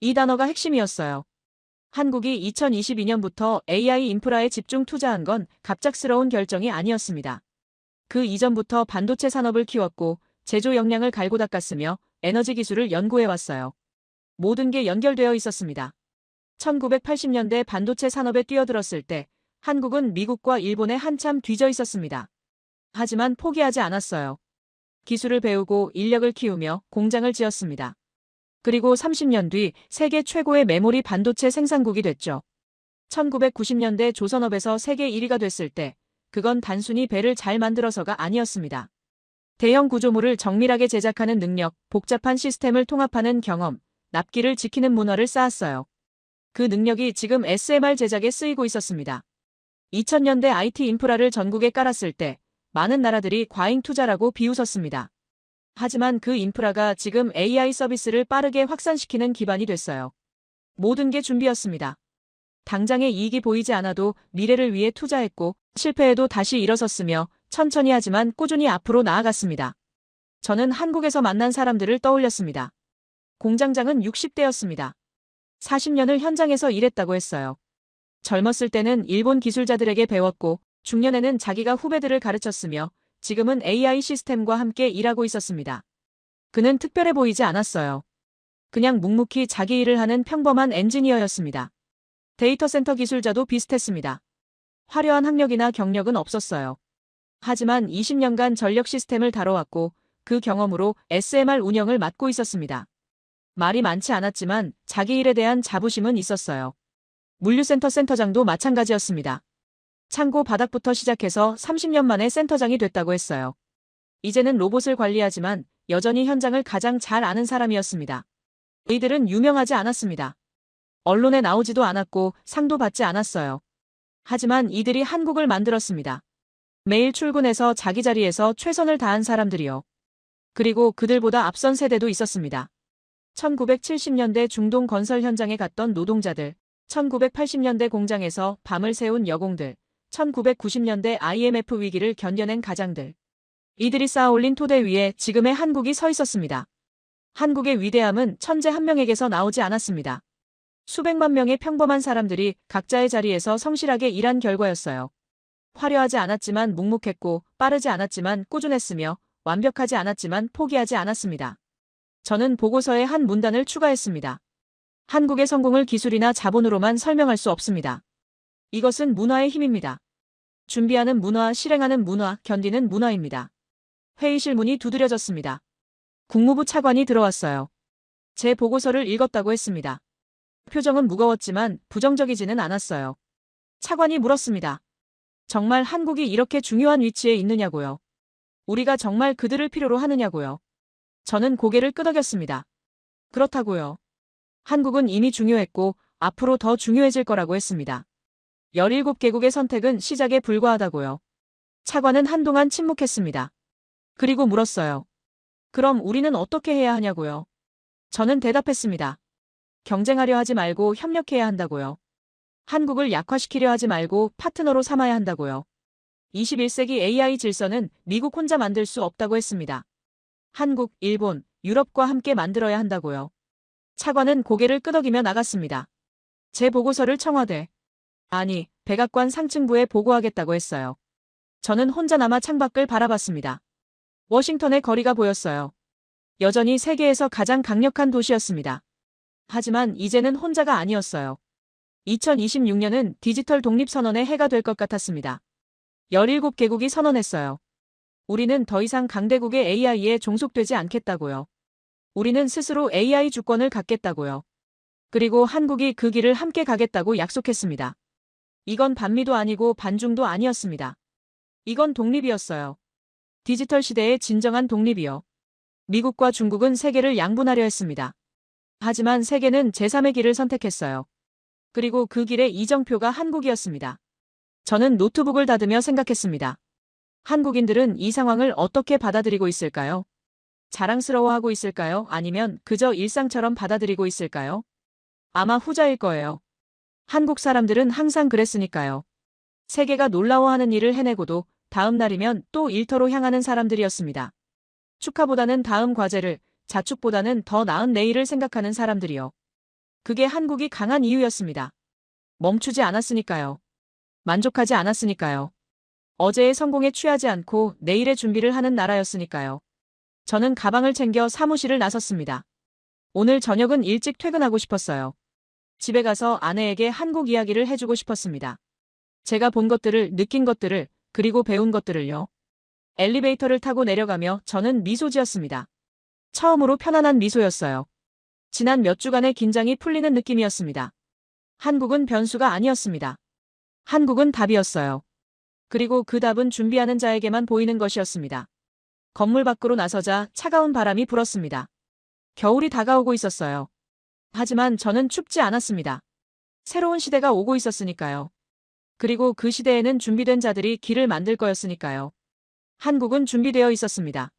이 단어가 핵심이었어요. 한국이 2022년부터 AI 인프라에 집중 투자한 건 갑작스러운 결정이 아니었습니다. 그 이전부터 반도체 산업을 키웠고 제조 역량을 갈고 닦았으며 에너지 기술을 연구해왔어요. 모든 게 연결되어 있었습니다. 1980년대 반도체 산업에 뛰어들었을 때 한국은 미국과 일본에 한참 뒤져 있었습니다. 하지만 포기하지 않았어요. 기술을 배우고 인력을 키우며 공장을 지었습니다. 그리고 30년 뒤 세계 최고의 메모리 반도체 생산국이 됐죠. 1990년대 조선업에서 세계 1위가 됐을 때 그건 단순히 배를 잘 만들어서가 아니었습니다. 대형 구조물을 정밀하게 제작하는 능력, 복잡한 시스템을 통합하는 경험, 납기를 지키는 문화를 쌓았어요. 그 능력이 지금 SMR 제작에 쓰이고 있었습니다. 2000년대 IT 인프라를 전국에 깔았을 때 많은 나라들이 과잉 투자라고 비웃었습니다. 하지만 그 인프라가 지금 AI 서비스를 빠르게 확산시키는 기반이 됐어요. 모든 게 준비였습니다. 당장의 이익이 보이지 않아도 미래를 위해 투자했고 실패해도 다시 일어섰으며 천천히 하지만 꾸준히 앞으로 나아갔습니다. 저는 한국에서 만난 사람들을 떠올렸습니다. 공장장은 60대였습니다. 40년을 현장에서 일했다고 했어요. 젊었을 때는 일본 기술자들에게 배웠고 중년에는 자기가 후배들을 가르쳤으며 지금은 AI 시스템과 함께 일하고 있었습니다. 그는 특별해 보이지 않았어요. 그냥 묵묵히 자기 일을 하는 평범한 엔지니어였습니다. 데이터 센터 기술자도 비슷했습니다. 화려한 학력이나 경력은 없었어요. 하지만 20년간 전력 시스템을 다뤄왔고 그 경험으로 SMR 운영을 맡고 있었습니다. 말이 많지 않았지만 자기 일에 대한 자부심은 있었어요. 물류센터 센터장도 마찬가지였습니다. 창고 바닥부터 시작해서 30년 만에 센터장이 됐다고 했어요. 이제는 로봇을 관리하지만 여전히 현장을 가장 잘 아는 사람이었습니다. 이들은 유명하지 않았습니다. 언론에 나오지도 않았고 상도 받지 않았어요. 하지만 이들이 한국을 만들었습니다. 매일 출근해서 자기 자리에서 최선을 다한 사람들이요. 그리고 그들보다 앞선 세대도 있었습니다. 1970년대 중동 건설 현장에 갔던 노동자들, 1980년대 공장에서 밤을 새운 여공들, 1990년대 IMF 위기를 견뎌낸 가장들. 이들이 쌓아올린 토대 위에 지금의 한국이 서 있었습니다. 한국의 위대함은 천재 한 명에게서 나오지 않았습니다. 수백만 명의 평범한 사람들이 각자의 자리에서 성실하게 일한 결과였어요. 화려하지 않았지만 묵묵했고 빠르지 않았지만 꾸준했으며 완벽하지 않았지만 포기하지 않았습니다. 저는 보고서에 한 문단을 추가했습니다. 한국의 성공을 기술이나 자본으로만 설명할 수 없습니다. 이것은 문화의 힘입니다. 준비하는 문화, 실행하는 문화, 견디는 문화입니다. 회의실 문이 두드려졌습니다. 국무부 차관이 들어왔어요. 제 보고서를 읽었다고 했습니다. 표정은 무거웠지만 부정적이지는 않았어요. 차관이 물었습니다. 정말 한국이 이렇게 중요한 위치에 있느냐고요. 우리가 정말 그들을 필요로 하느냐고요. 저는 고개를 끄덕였습니다. 그렇다고요. 한국은 이미 중요했고 앞으로 더 중요해질 거라고 했습니다. 17개국의 선택은 시작에 불과하다고요. 차관은 한동안 침묵했습니다. 그리고 물었어요. 그럼 우리는 어떻게 해야 하냐고요. 저는 대답했습니다. 경쟁하려 하지 말고 협력해야 한다고요. 한국을 약화시키려 하지 말고 파트너로 삼아야 한다고요. 21세기 AI 질서는 미국 혼자 만들 수 없다고 했습니다. 한국, 일본, 유럽과 함께 만들어야 한다고요. 차관은 고개를 끄덕이며 나갔습니다. 제 보고서를 청와대, 아니, 백악관 상층부에 보고하겠다고 했어요. 저는 혼자 남아 창밖을 바라봤습니다. 워싱턴의 거리가 보였어요. 여전히 세계에서 가장 강력한 도시였습니다. 하지만 이제는 혼자가 아니었어요. 2026년은 디지털 독립선언의 해가 될 것 같았습니다. 17개국이 선언했어요. 우리는 더 이상 강대국의 AI에 종속되지 않겠다고요. 우리는 스스로 AI 주권을 갖겠다고요. 그리고 한국이 그 길을 함께 가겠다고 약속했습니다. 이건 반미도 아니고 반중도 아니었습니다. 이건 독립이었어요. 디지털 시대의 진정한 독립이요. 미국과 중국은 세계를 양분하려 했습니다. 하지만 세계는 제3의 길을 선택했어요. 그리고 그 길의 이정표가 한국이었습니다. 저는 노트북을 닫으며 생각했습니다. 한국인들은 이 상황을 어떻게 받아들이고 있을까요? 자랑스러워하고 있을까요? 아니면 그저 일상처럼 받아들이고 있을까요? 아마 후자일 거예요. 한국 사람들은 항상 그랬으니까요. 세계가 놀라워하는 일을 해내고도 다음 날이면 또 일터로 향하는 사람들이었습니다. 축하보다는 다음 과제를, 자축보다는 더 나은 내일을 생각하는 사람들이요. 그게 한국이 강한 이유였습니다. 멈추지 않았으니까요. 만족하지 않았으니까요. 어제의 성공에 취하지 않고 내일의 준비를 하는 나라였으니까요. 저는 가방을 챙겨 사무실을 나섰습니다. 오늘 저녁은 일찍 퇴근하고 싶었어요. 집에 가서 아내에게 한국 이야기를 해주고 싶었습니다. 제가 본 것들을, 느낀 것들을, 그리고 배운 것들을요. 엘리베이터를 타고 내려가며 저는 미소 지었습니다. 처음으로 편안한 미소였어요. 지난 몇 주간의 긴장이 풀리는 느낌이었습니다. 한국은 변수가 아니었습니다. 한국은 답이었어요. 그리고 그 답은 준비하는 자에게만 보이는 것이었습니다. 건물 밖으로 나서자 차가운 바람이 불었습니다. 겨울이 다가오고 있었어요. 하지만 저는 춥지 않았습니다. 새로운 시대가 오고 있었으니까요. 그리고 그 시대에는 준비된 자들이 길을 만들 거였으니까요. 한국은 준비되어 있었습니다.